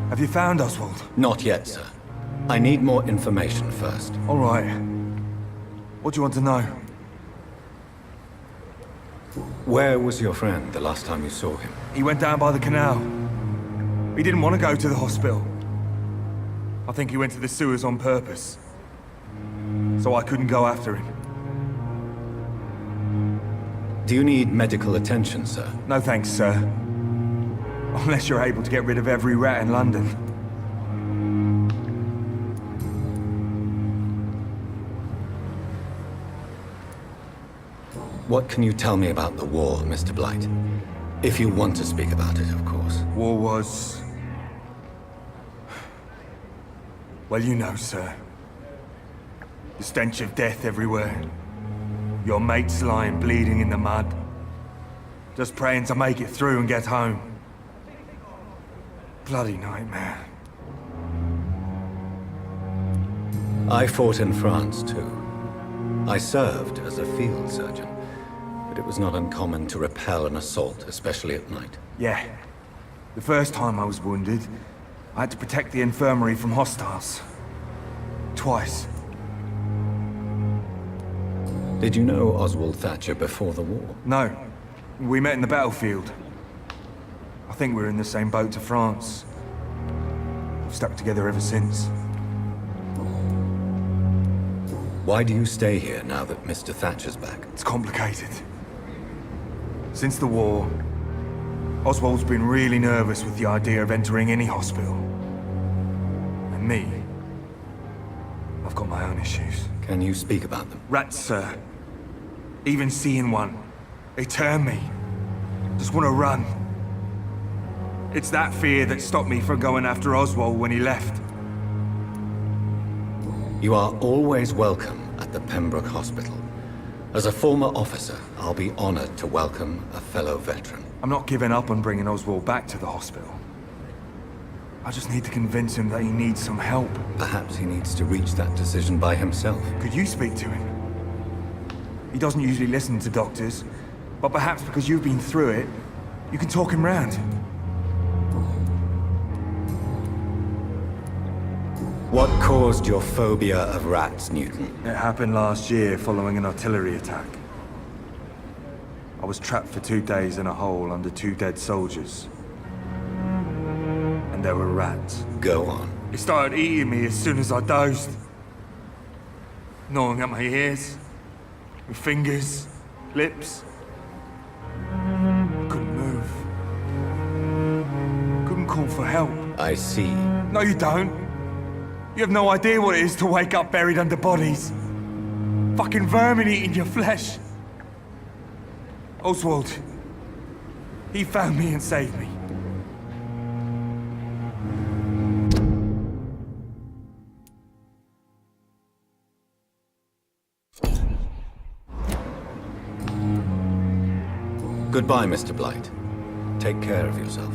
Have you found Oswald? Not yet, sir. I need more information first. All right. What do you want to know? Where was your friend the last time you saw him? He went down by the canal. He didn't want to go to the hospital. I think he went to the sewers on purpose. So I couldn't go after him. Do you need medical attention, sir? No thanks, sir. Unless you're able to get rid of every rat in London. What can you tell me about the war, Mr. Blight? If you want to speak about it, of course. War was... Well, you know, sir. The stench of death everywhere. Your mates lying bleeding in the mud. Just praying to make it through and get home. Bloody nightmare. I fought in France, too. I served as a field surgeon, but it was not uncommon to repel an assault, especially at night. Yeah. The first time I was wounded, I had to protect the infirmary from hostiles. Twice. Did you know Oswald Thatcher before the war? No. We met in the battlefield. I think we're in the same boat to France. We've stuck together ever since. Why do you stay here now that Mr. Thatcher's back? It's complicated. Since the war, Oswald's been really nervous with the idea of entering any hospital. And me, I've got my own issues. Can you speak about them? Rats, sir. Even seeing one, they turn me. Just want to run. It's that fear that stopped me from going after Oswald when he left. You are always welcome at the Pembroke Hospital. As a former officer, I'll be honored to welcome a fellow veteran. I'm not giving up on bringing Oswald back to the hospital. I just need to convince him that he needs some help. Perhaps he needs to reach that decision by himself. Could you speak to him? He doesn't usually listen to doctors, but perhaps because you've been through it, you can talk him round. What caused your phobia of rats, Newton? It happened last year following an artillery attack. I was trapped for 2 days in a hole under 2 dead soldiers. And there were rats. Go on. They started eating me as soon as I dozed. Gnawing at my ears, my fingers, lips. I couldn't move. Couldn't call for help. I see. No, you don't. You have no idea what it is to wake up buried under bodies. Fucking vermin eating your flesh. Oswald. He found me and saved me. Goodbye, Mr. Blight. Take care of yourself.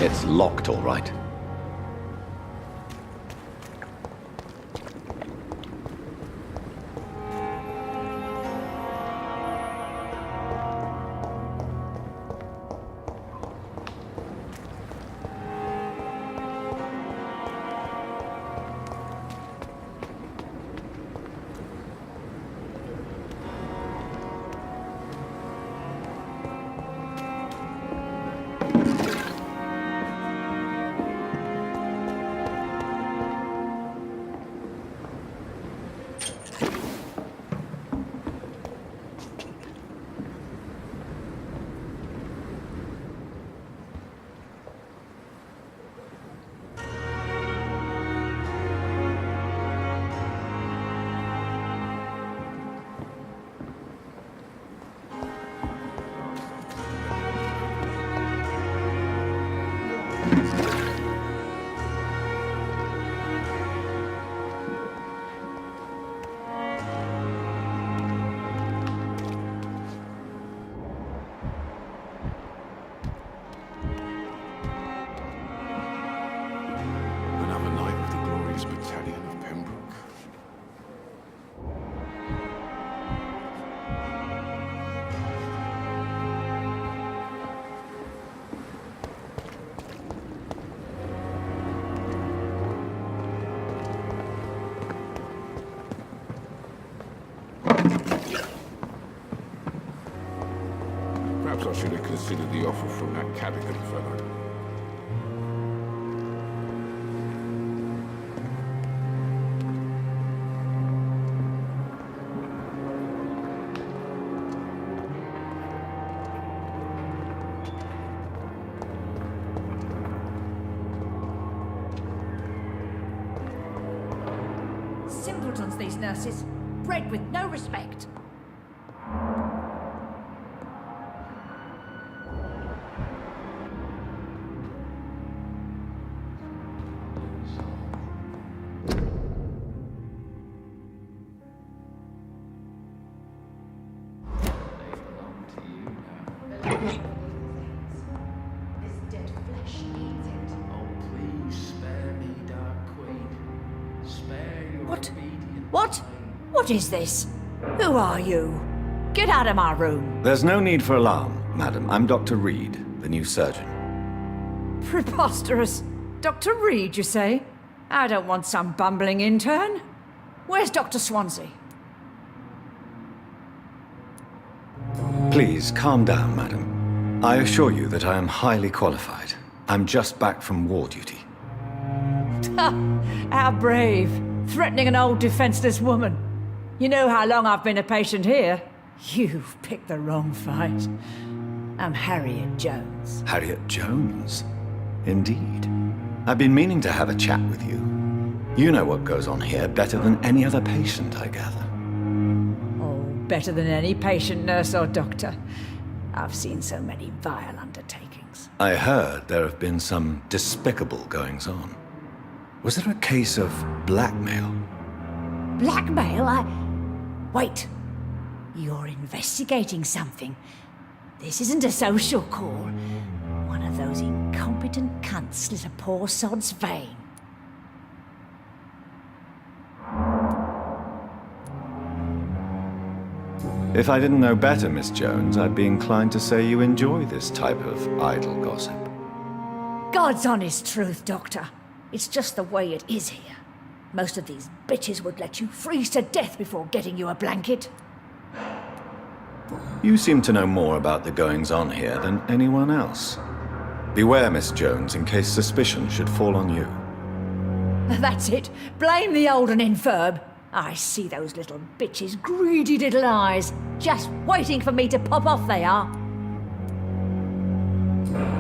It's locked, all right. consider the offer from that Cadogan fellow. Simpletons, these nurses. Bred with no respect. What is this? Who are you? Get out of my room. There's no need for alarm, madam. I'm Dr. Reed, the new surgeon. Preposterous. Dr. Reed, you say? I don't want some bumbling intern. Where's Dr. Swansea? Please, calm down, madam. I assure you that I am highly qualified. I'm just back from war duty. How brave. Threatening an old defenseless woman. You know how long I've been a patient here? You've picked the wrong fight. I'm Harriet Jones. Harriet Jones? Indeed. I've been meaning to have a chat with you. You know what goes on here better than any other patient, I gather. Oh, better than any patient, nurse or doctor. I've seen so many vile undertakings. I heard there have been some despicable goings-on. Was there a case of blackmail? Blackmail? Wait. You're investigating something. This isn't a social call. One of those incompetent cunts slit a poor sod's vein. If I didn't know better, Miss Jones, I'd be inclined to say you enjoy this type of idle gossip. God's honest truth, Doctor. It's just the way it is here. Most of these bitches would let you freeze to death before getting you a blanket. You seem to know more about the goings-on here than anyone else. Beware, Miss Jones, in case suspicion should fall on you. That's it. Blame the old and infirm. I see those little bitches' greedy little eyes. Just waiting for me to pop off they are.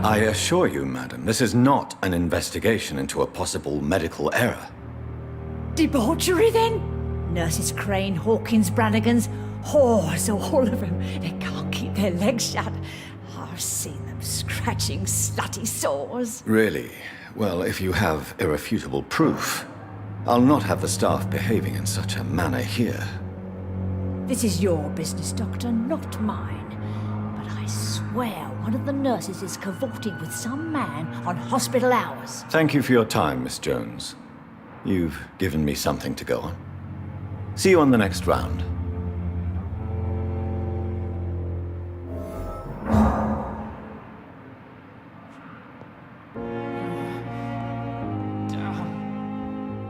I assure you, madam, this is not an investigation into a possible medical error. Debauchery, then? Nurses Crane, Hawkins, Brannigans, whores, all of them. They can't keep their legs shut. I've seen them scratching slutty sores. Really? Well, if you have irrefutable proof, I'll not have the staff behaving in such a manner here. This is your business, Doctor, not mine. But I swear one of the nurses is cavorting with some man on hospital hours. Thank you for your time, Miss Jones. You've given me something to go on. See you on the next round.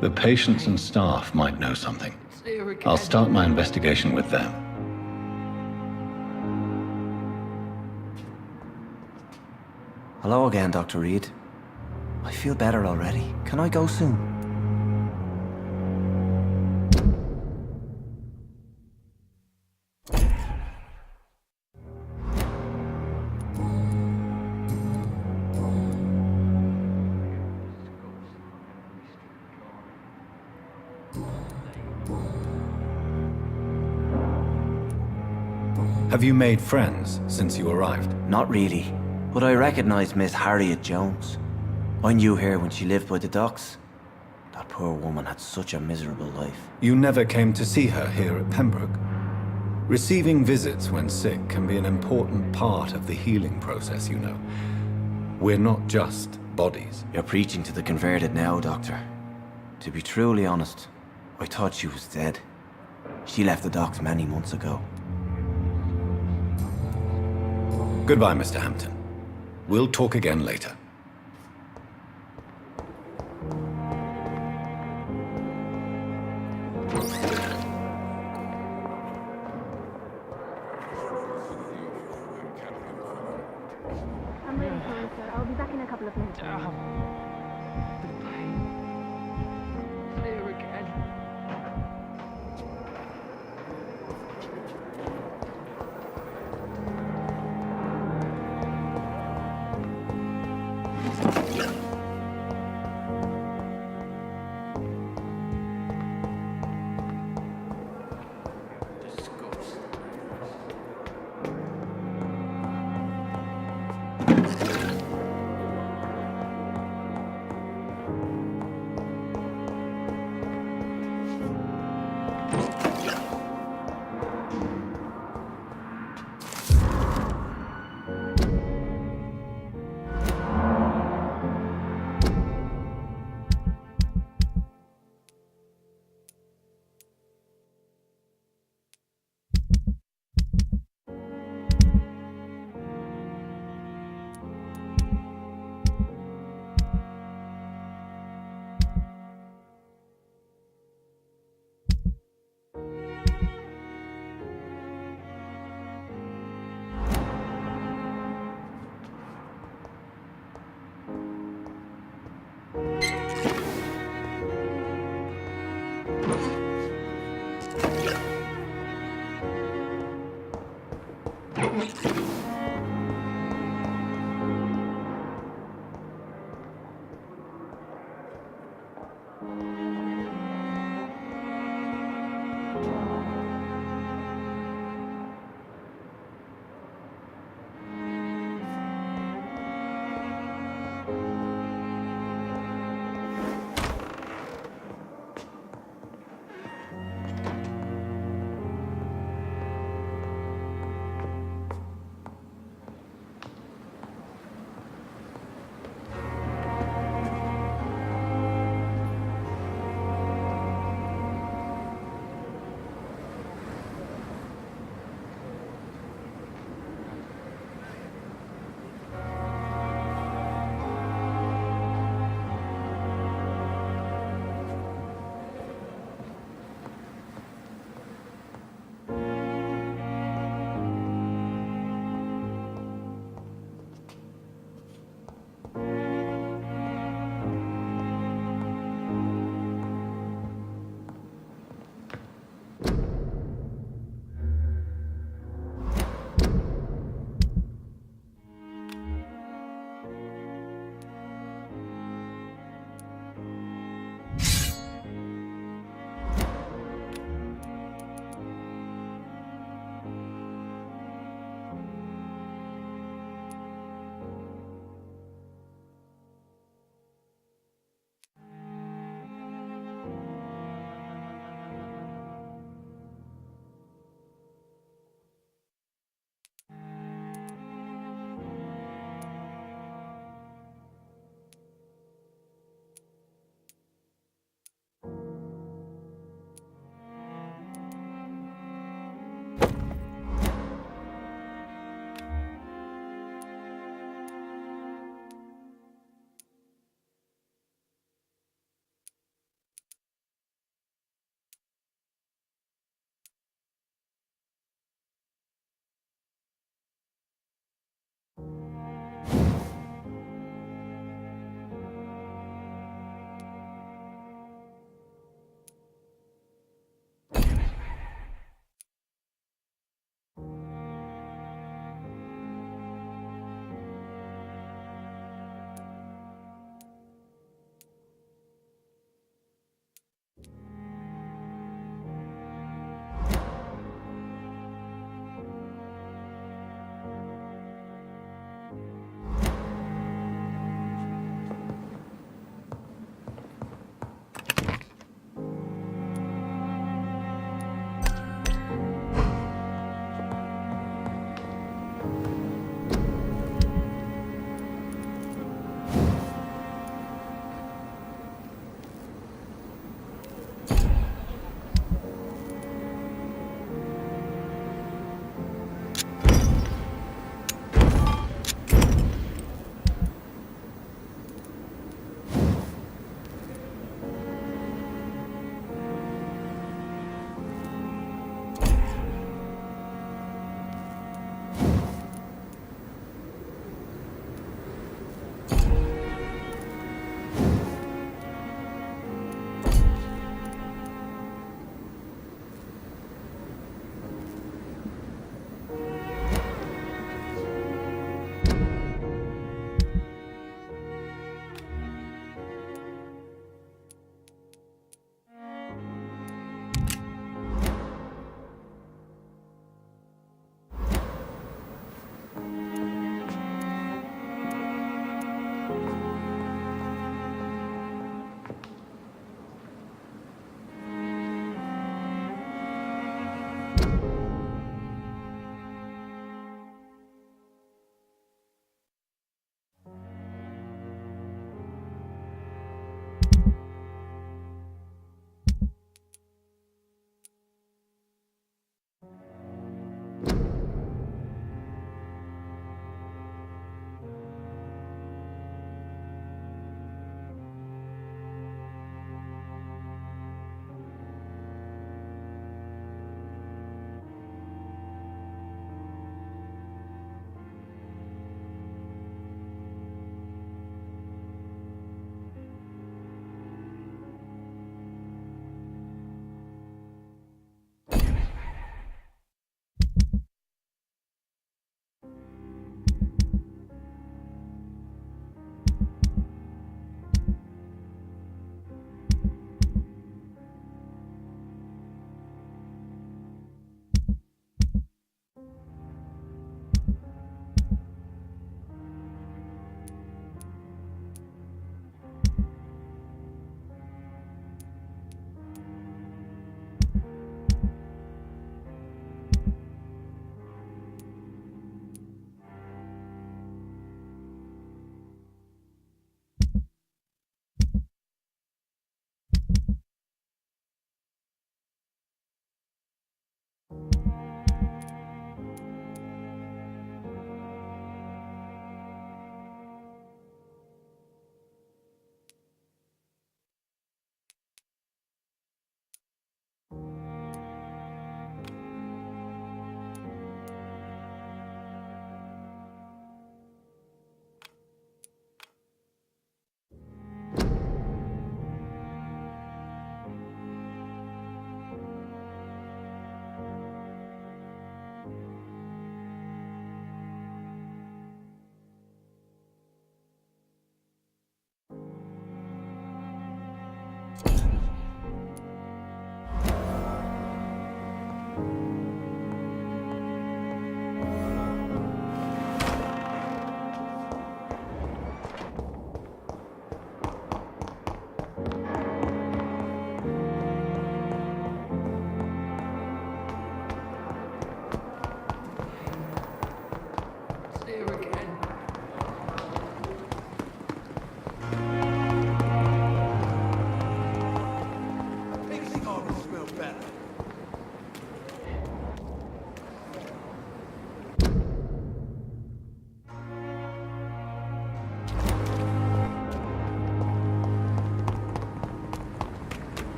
The patients and staff might know something. I'll start my investigation with them. Hello again, Dr. Reed. I feel better already. Can I go soon? Have you made friends since you arrived? Not really, but I recognize Miss Harriet Jones. I knew her when she lived by the docks. That poor woman had such a miserable life. You never came to see her here at Pembroke? Receiving visits when sick can be an important part of the healing process, you know. We're not just bodies. You're preaching to the converted now, Doctor. To be truly honest, I thought she was dead. She left the docks many months ago. Goodbye, Mr. Hampton. We'll talk again later. of me down. The pain. Here again.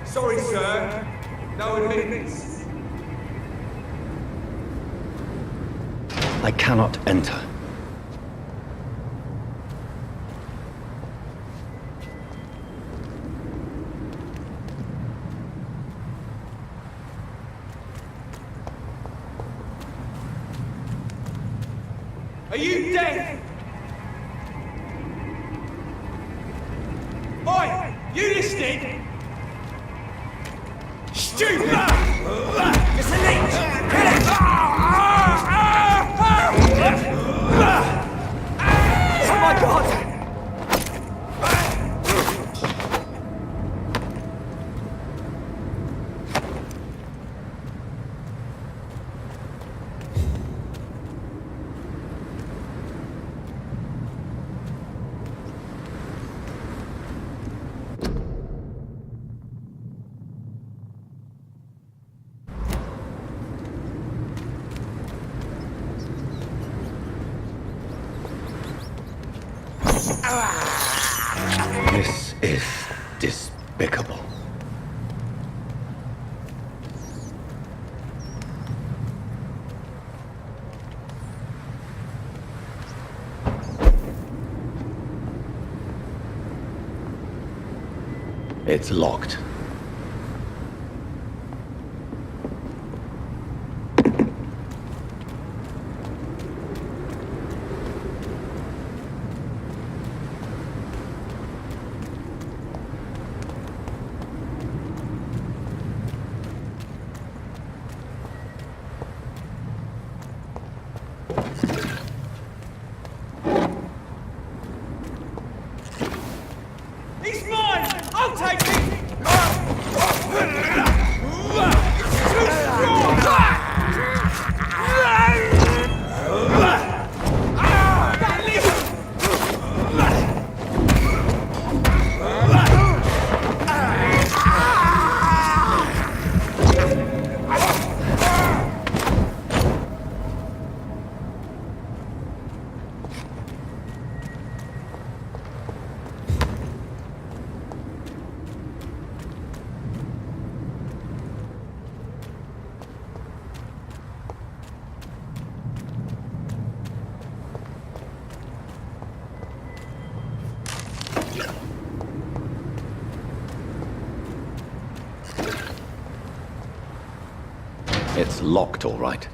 Sorry, sir. No admittance. I cannot enter. Are you dead? Oi! You listening? Stupid! It's a leech! Kill it! Oh my god! This is despicable. It's locked. He's mine! I'll take him! It's locked, all right.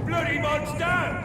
Bloody monster!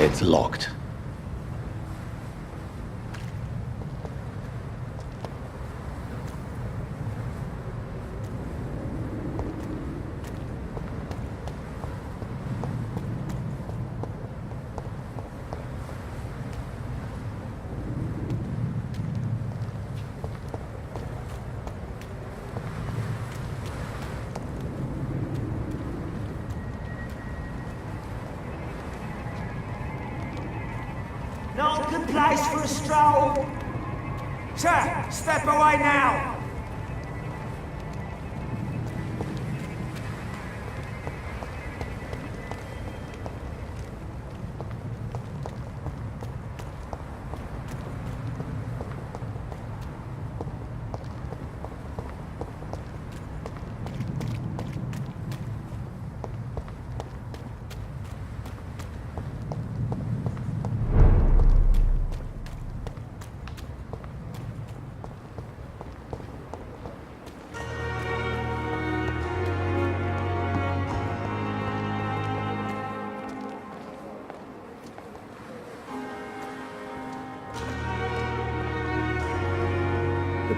It's locked. Not a good place for a stroll. Sir, step away now.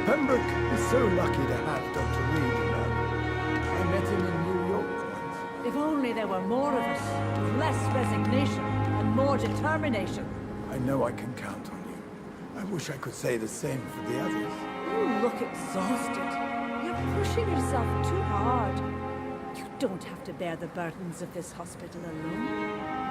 Pembroke is so lucky to have Dr. Reed around. I met him in New York once. If only there were more of us, with less resignation and more determination. I know I can count on you. I wish I could say the same for the others. You look exhausted. You're pushing yourself too hard. You don't have to bear the burdens of this hospital alone.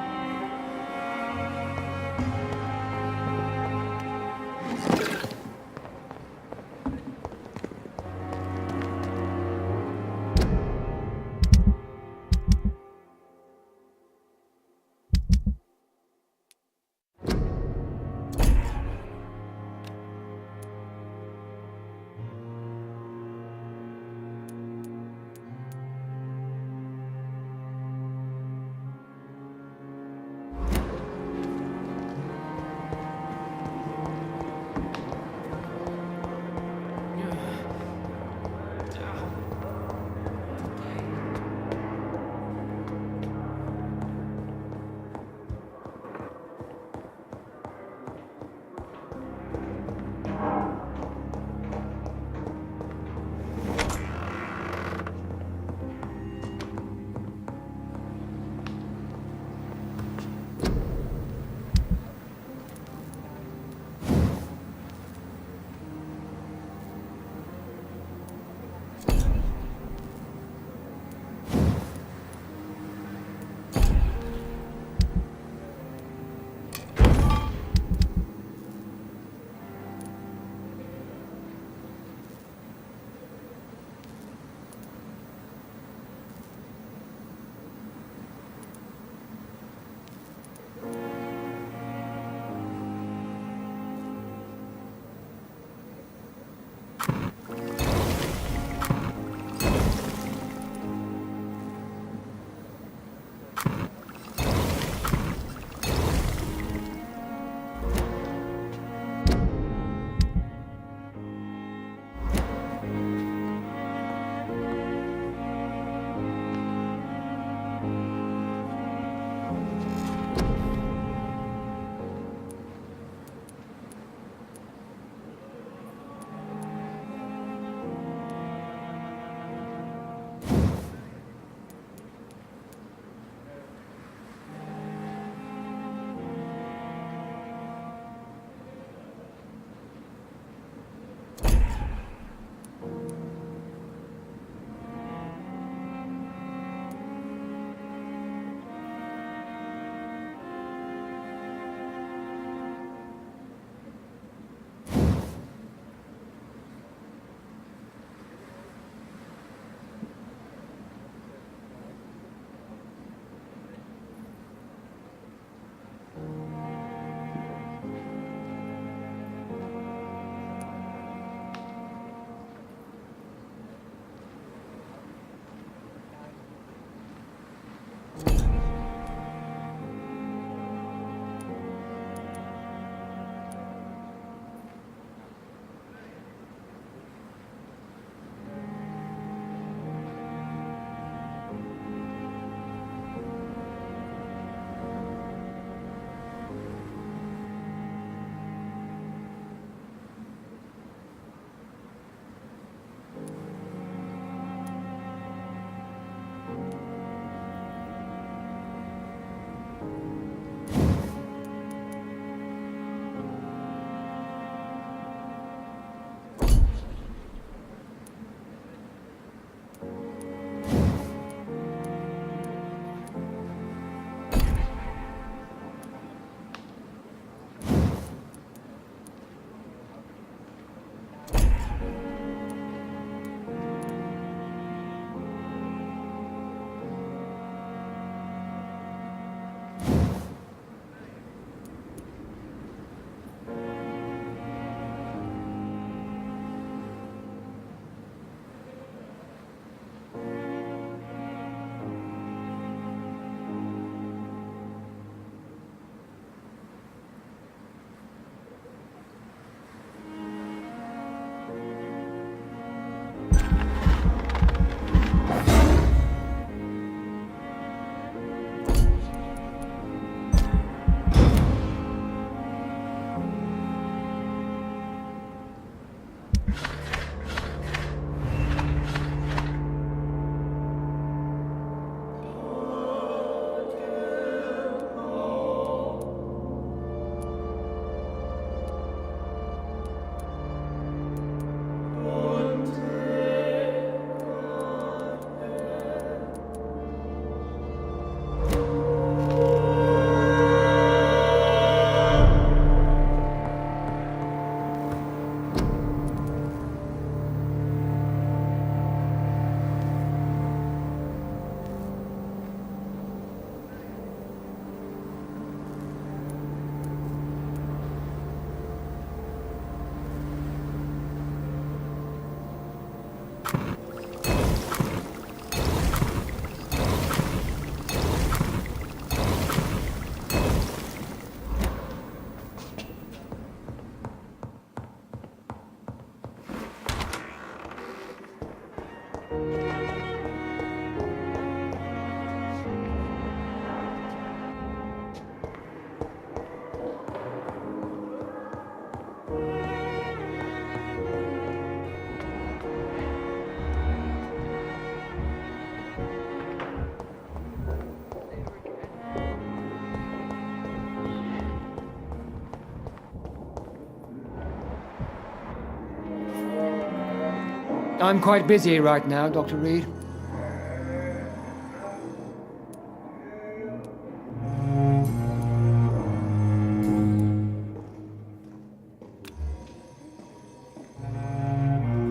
I'm quite busy right now, Dr. Reed.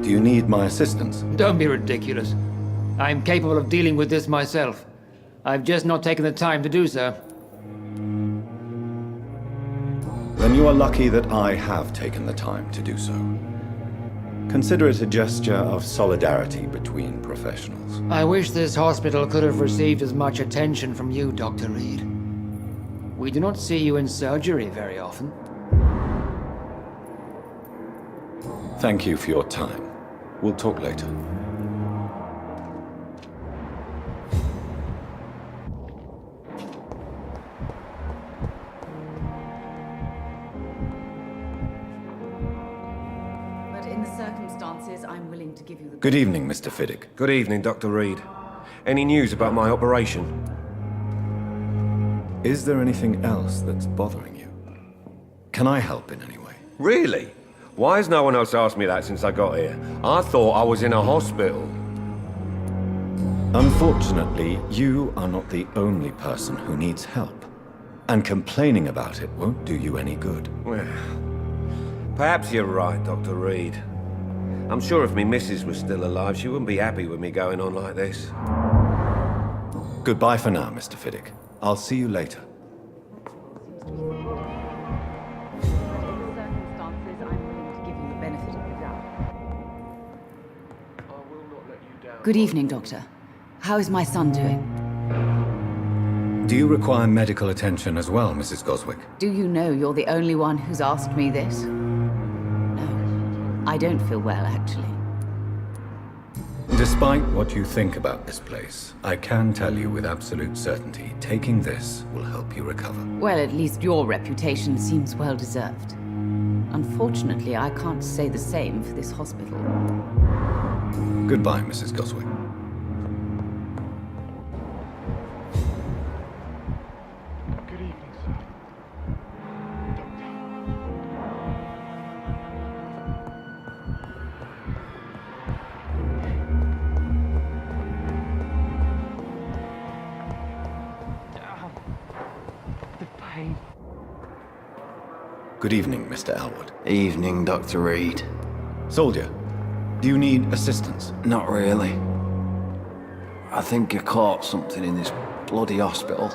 Do you need my assistance? Don't be ridiculous. I'm capable of dealing with this myself. I've just not taken the time to do so. Then you are lucky that I have taken the time to do so. Consider it a gesture of solidarity between professionals. I wish this hospital could have received as much attention from you, Dr. Reed. We do not see you in surgery very often. Thank you for your time. We'll talk later. But in the circumstances, I'm willing to give you the... Good evening, Mr. Fiddick. Good evening, Dr. Reed. Any news about my operation? Is there anything else that's bothering you? Can I help in any way? Really? Why has no one else asked me that since I got here? I thought I was in a hospital. Unfortunately, you are not the only person who needs help. And complaining about it won't do you any good. Well, perhaps you're right, Dr. Reed. I'm sure if me missus was still alive, she wouldn't be happy with me going on like this. Goodbye for now, Mr. Fiddick. I'll see you later. Good evening, Doctor. How is my son doing? Do you require medical attention as well, Mrs. Goswick? Do you know you're the only one who's asked me this? No, I don't feel well, actually. Despite what you think about this place, I can tell you with absolute certainty, taking this will help you recover. Well, at least your reputation seems well deserved. Unfortunately, I can't say the same for this hospital. Goodbye, Mrs. Goswick. Good evening, sir. The pain. Good evening, Mr. Elwood. Evening, Dr. Reed. Soldier, do you need assistance? Not really. I think I caught something in this bloody hospital.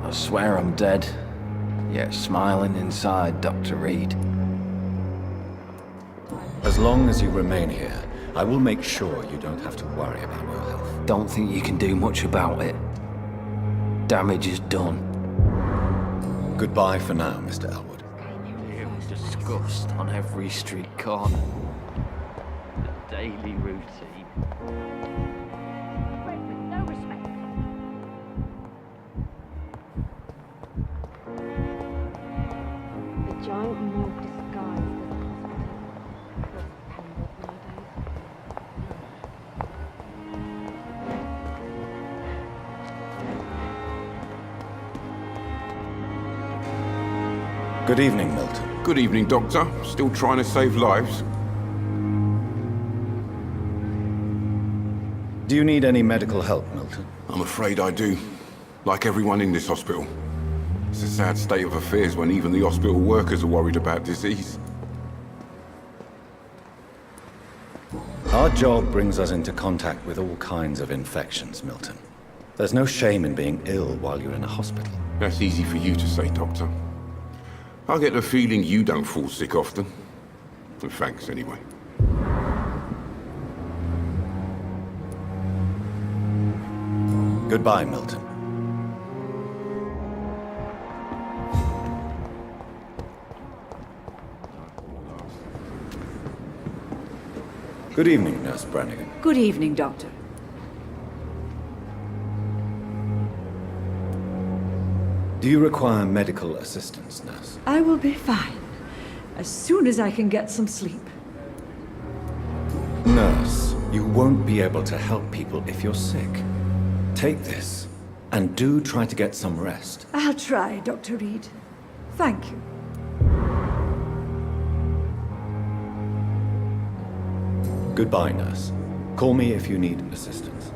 I swear I'm dead, yet smiling inside, Dr. Reed. As long as you remain here, I will make sure you don't have to worry about your health. Don't think you can do much about it. Damage is done. Goodbye for now, Mr. Elwood. Disgust on every street corner. The daily routine. The giant morgue disguised as a hospital. That's Pembroke nowadays. Good evening, Milton. Good evening, Doctor. Still trying to save lives? Do you need any medical help, Milton? I'm afraid I do. Like everyone in this hospital. It's a sad state of affairs when even the hospital workers are worried about disease. Our job brings us into contact with all kinds of infections, Milton. There's no shame in being ill while you're in a hospital. That's easy for you to say, Doctor. I get the feeling you don't fall sick often. And thanks, anyway. Goodbye, Milton. Good evening, Nurse Brannigan. Good evening, Doctor. Do you require medical assistance, Nurse? I will be fine. As soon as I can get some sleep. Nurse, you won't be able to help people if you're sick. Take this, and do try to get some rest. I'll try, Dr. Reed. Thank you. Goodbye, nurse. Call me if you need assistance.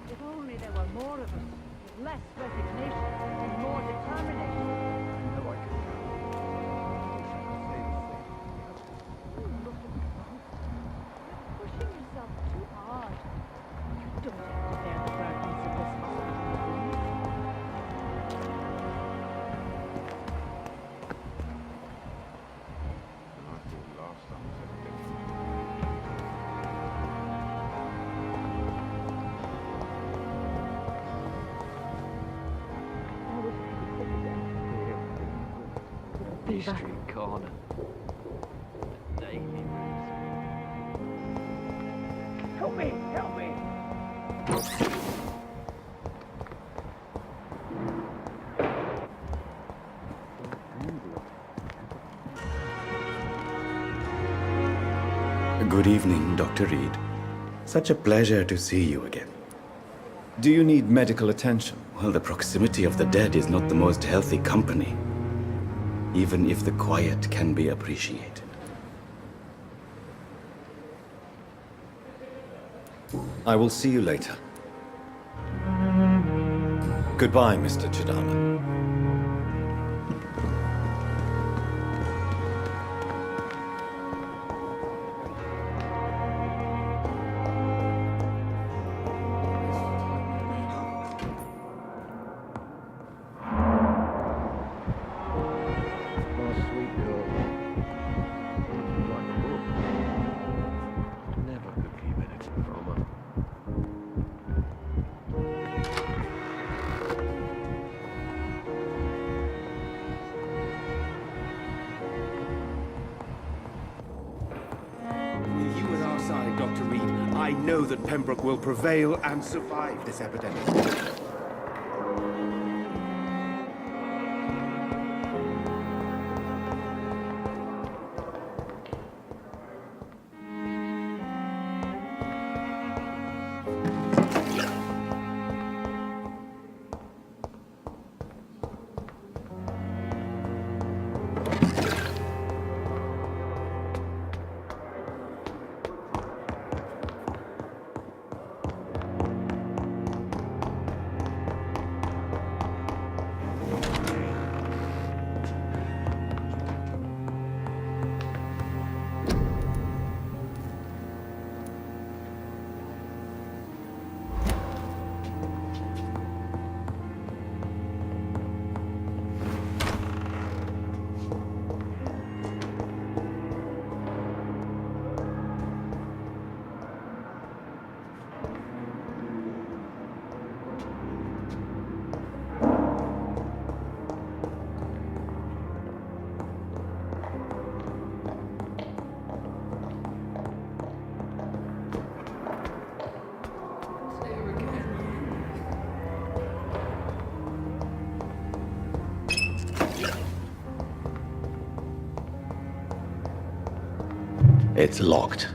If only there were more of us, with less resignation and more determination. You're pushing yourself too hard. You don't have to bear the burdens of this Street corner. Daily Help me! Help me! Good evening, Dr. Reed. Such a pleasure to see you again. Do you need medical attention? Well, the proximity of the dead is not the most healthy company, even if the quiet can be appreciated. I will see you later. Goodbye, Mr. Chidama. Dr. Reed, I know that Pembroke will prevail and survive this epidemic. It's locked.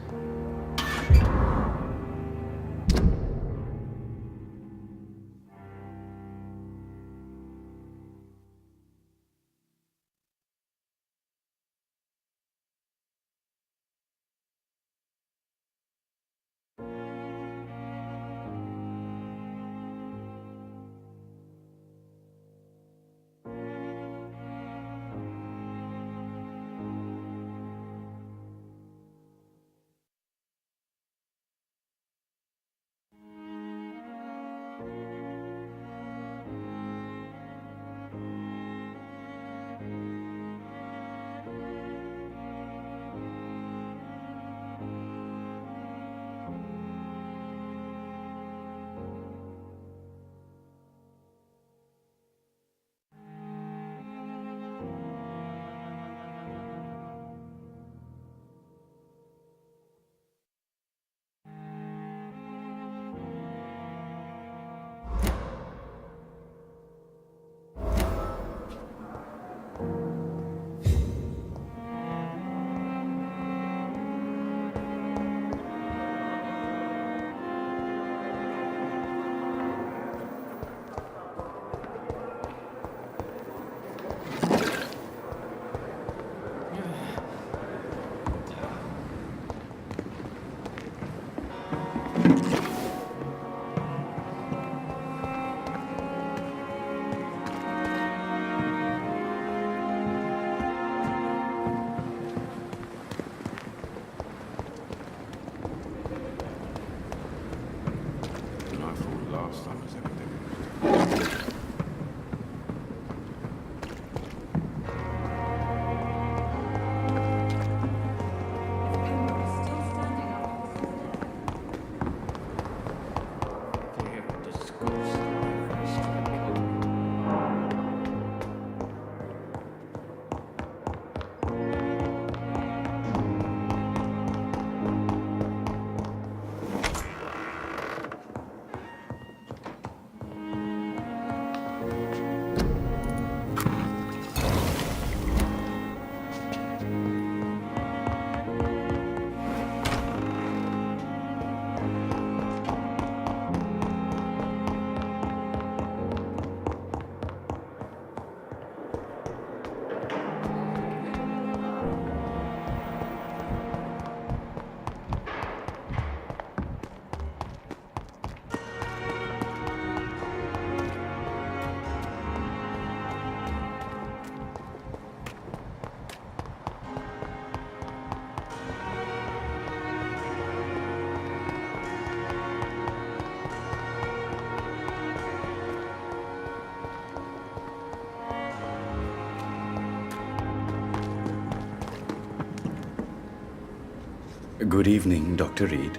I thought last time was everything. Good evening, Dr. Reed.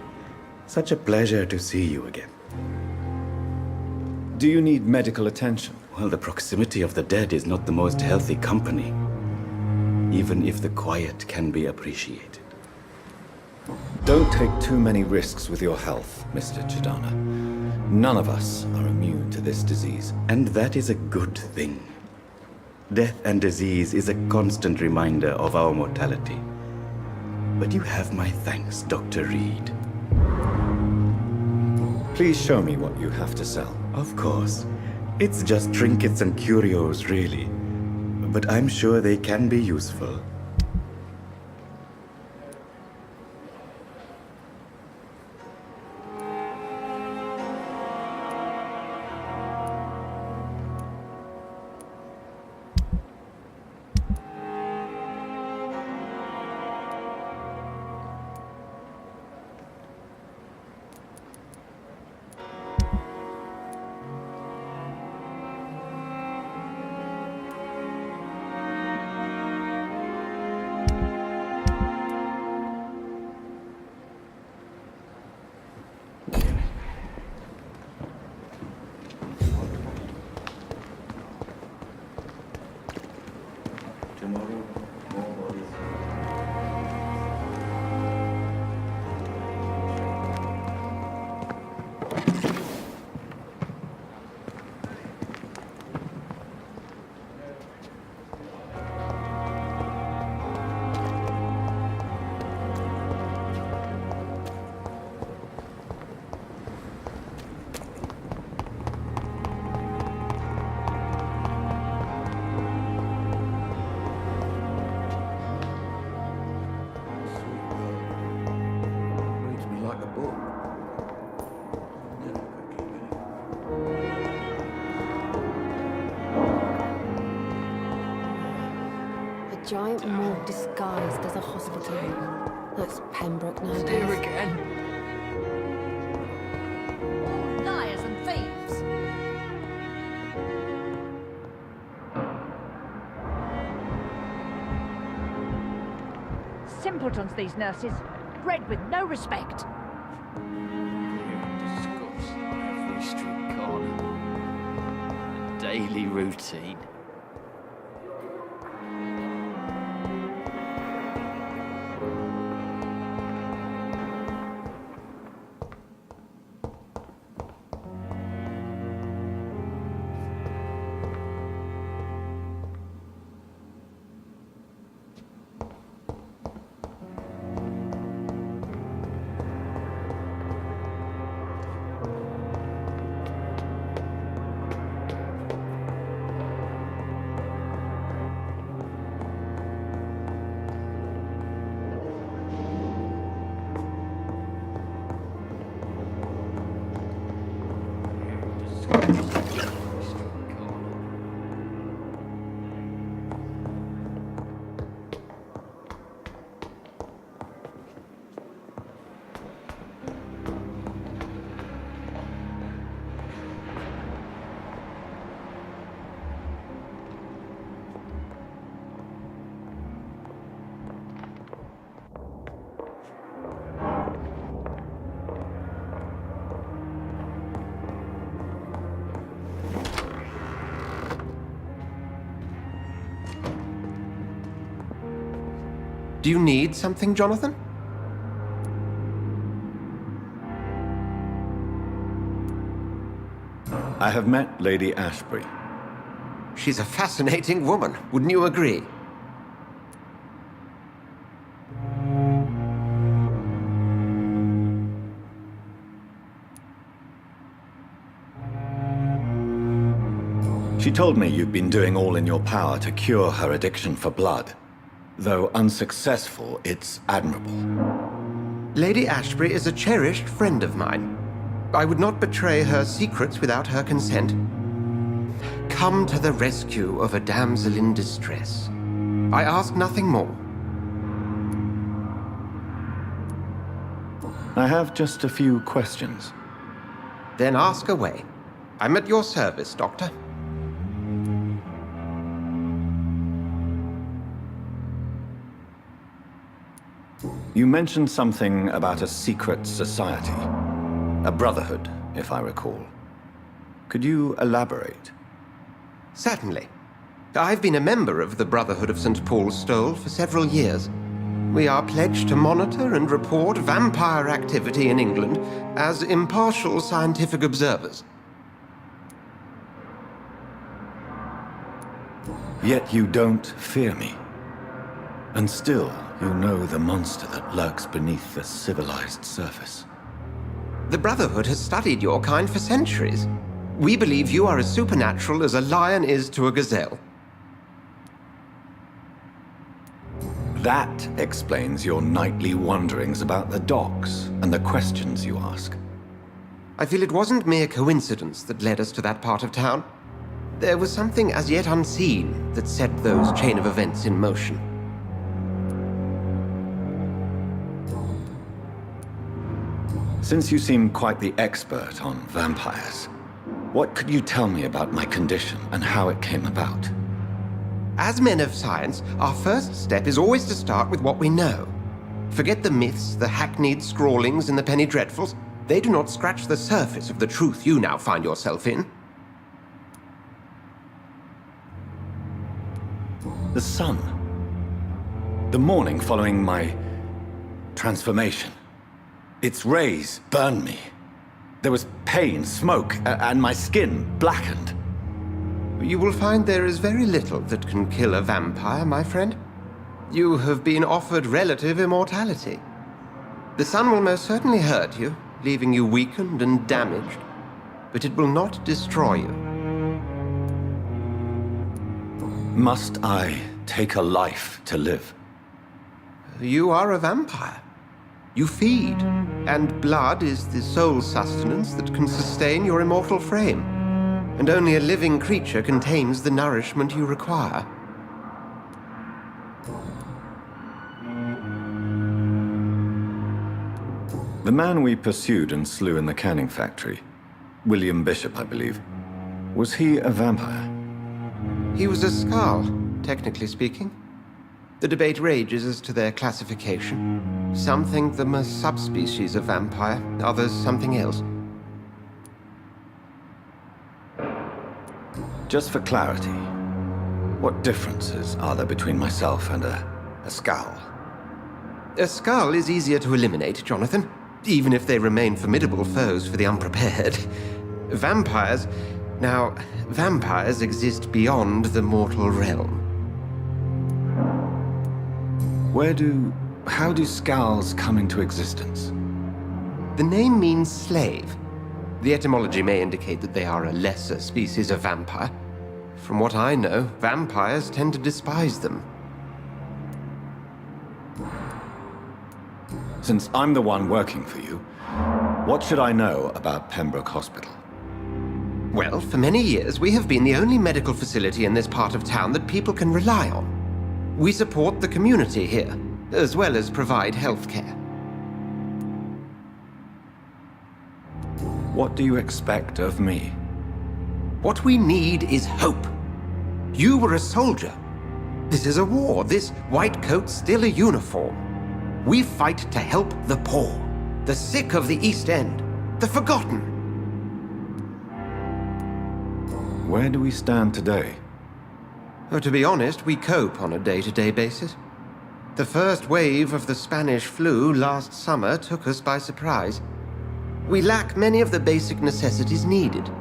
Such a pleasure to see you again. Do you need medical attention? Well, the proximity of the dead is not the most healthy company, even if the quiet can be appreciated. Don't take too many risks with your health, Mr. Chidana. None of us are immune to this disease. And that is a good thing. Death and disease is a constant reminder of our mortality. But you have my thanks, Dr. Reed. Please show me what you have to sell. Of course. It's just trinkets and curios, really. But I'm sure they can be useful. Giant morgue disguised as a hospital. That's Pembroke nowadays. Here again. Liars and thieves. Simpletons, these nurses. Bred with no respect. Discuss every street corner. A daily routine. Do you need something, Jonathan? I have met Lady Ashbury. She's a fascinating woman, wouldn't you agree? She told me you'd been doing all in your power to cure her addiction for blood. Though unsuccessful, it's admirable. Lady Ashbury is a cherished friend of mine. I would not betray her secrets without her consent. Come to the rescue of a damsel in distress. I ask nothing more. I have just a few questions. Then ask away. I'm at your service, Doctor. You mentioned something about a secret society. A brotherhood, if I recall. Could you elaborate? Certainly. I've been a member of the Brotherhood of St. Paul's Stole for several years. We are pledged to monitor and report vampire activity in England as impartial scientific observers. Yet you don't fear me. And still, you know the monster that lurks beneath the civilized surface. The Brotherhood has studied your kind for centuries. We believe you are as supernatural as a lion is to a gazelle. That explains your nightly wanderings about the docks and the questions you ask. I feel it wasn't mere coincidence that led us to that part of town. There was something as yet unseen that set those chain of events in motion. Since you seem quite the expert on vampires, what could you tell me about my condition and how it came about? As men of science, our first step is always to start with what we know. Forget the myths, the hackneyed scrawlings, and the penny dreadfuls. They do not scratch the surface of the truth you now find yourself in. The sun. The morning following my transformation. Its rays burned me. There was pain, smoke, and my skin blackened. You will find there is very little that can kill a vampire, my friend. You have been offered relative immortality. The sun will most certainly hurt you, leaving you weakened and damaged, but it will not destroy you. Must I take a life to live? You are a vampire. You feed, and blood is the sole sustenance that can sustain your immortal frame. And only a living creature contains the nourishment you require. The man we pursued and slew in the canning factory, William Bishop, I believe, was he a vampire? He was a Skull, technically speaking. The debate rages as to their classification. Some think them a subspecies of vampire, others something else. Just for clarity, what differences are there between myself and a Skull? A Skull is easier to eliminate, Jonathan, even if they remain formidable foes for the unprepared. Vampires... Now, vampires exist beyond the mortal realm. How do Skulls come into existence? The name means slave. The etymology may indicate that they are a lesser species of vampire. From what I know, vampires tend to despise them. Since I'm the one working for you, what should I know about Pembroke Hospital? Well, for many years, we have been the only medical facility in this part of town that people can rely on. We support the community here, as well as provide health care. What do you expect of me? What we need is hope. You were a soldier. This is a war. This white coat's still a uniform. We fight to help the poor, the sick of the East End, the forgotten. Where do we stand today? Oh, to be honest, we cope on a day-to-day basis. The first wave of the Spanish flu last summer took us by surprise. We lack many of the basic necessities needed.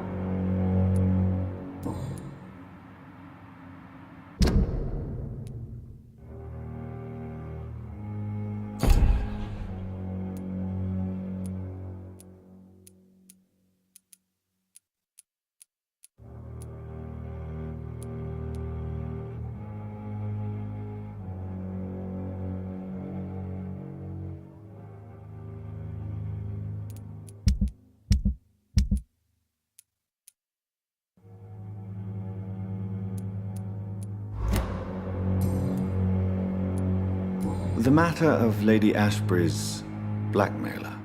The matter of Lady Ashbury's blackmailer.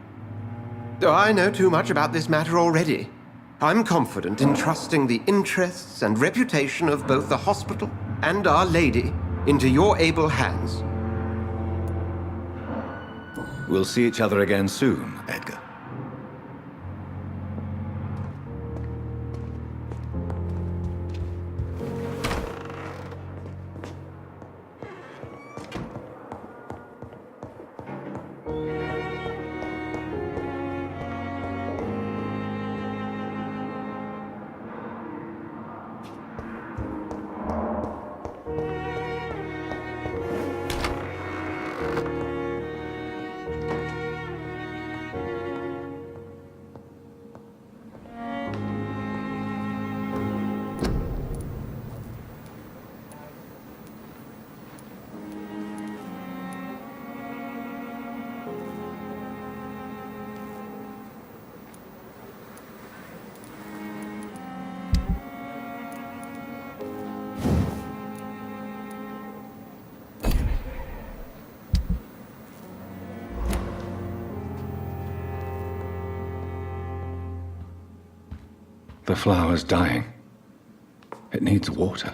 Oh, I know too much about this matter already. I'm confident in trusting the interests and reputation of both the hospital and Our Lady into your able hands. We'll see each other again soon, Edgar. The flower's dying. It needs water.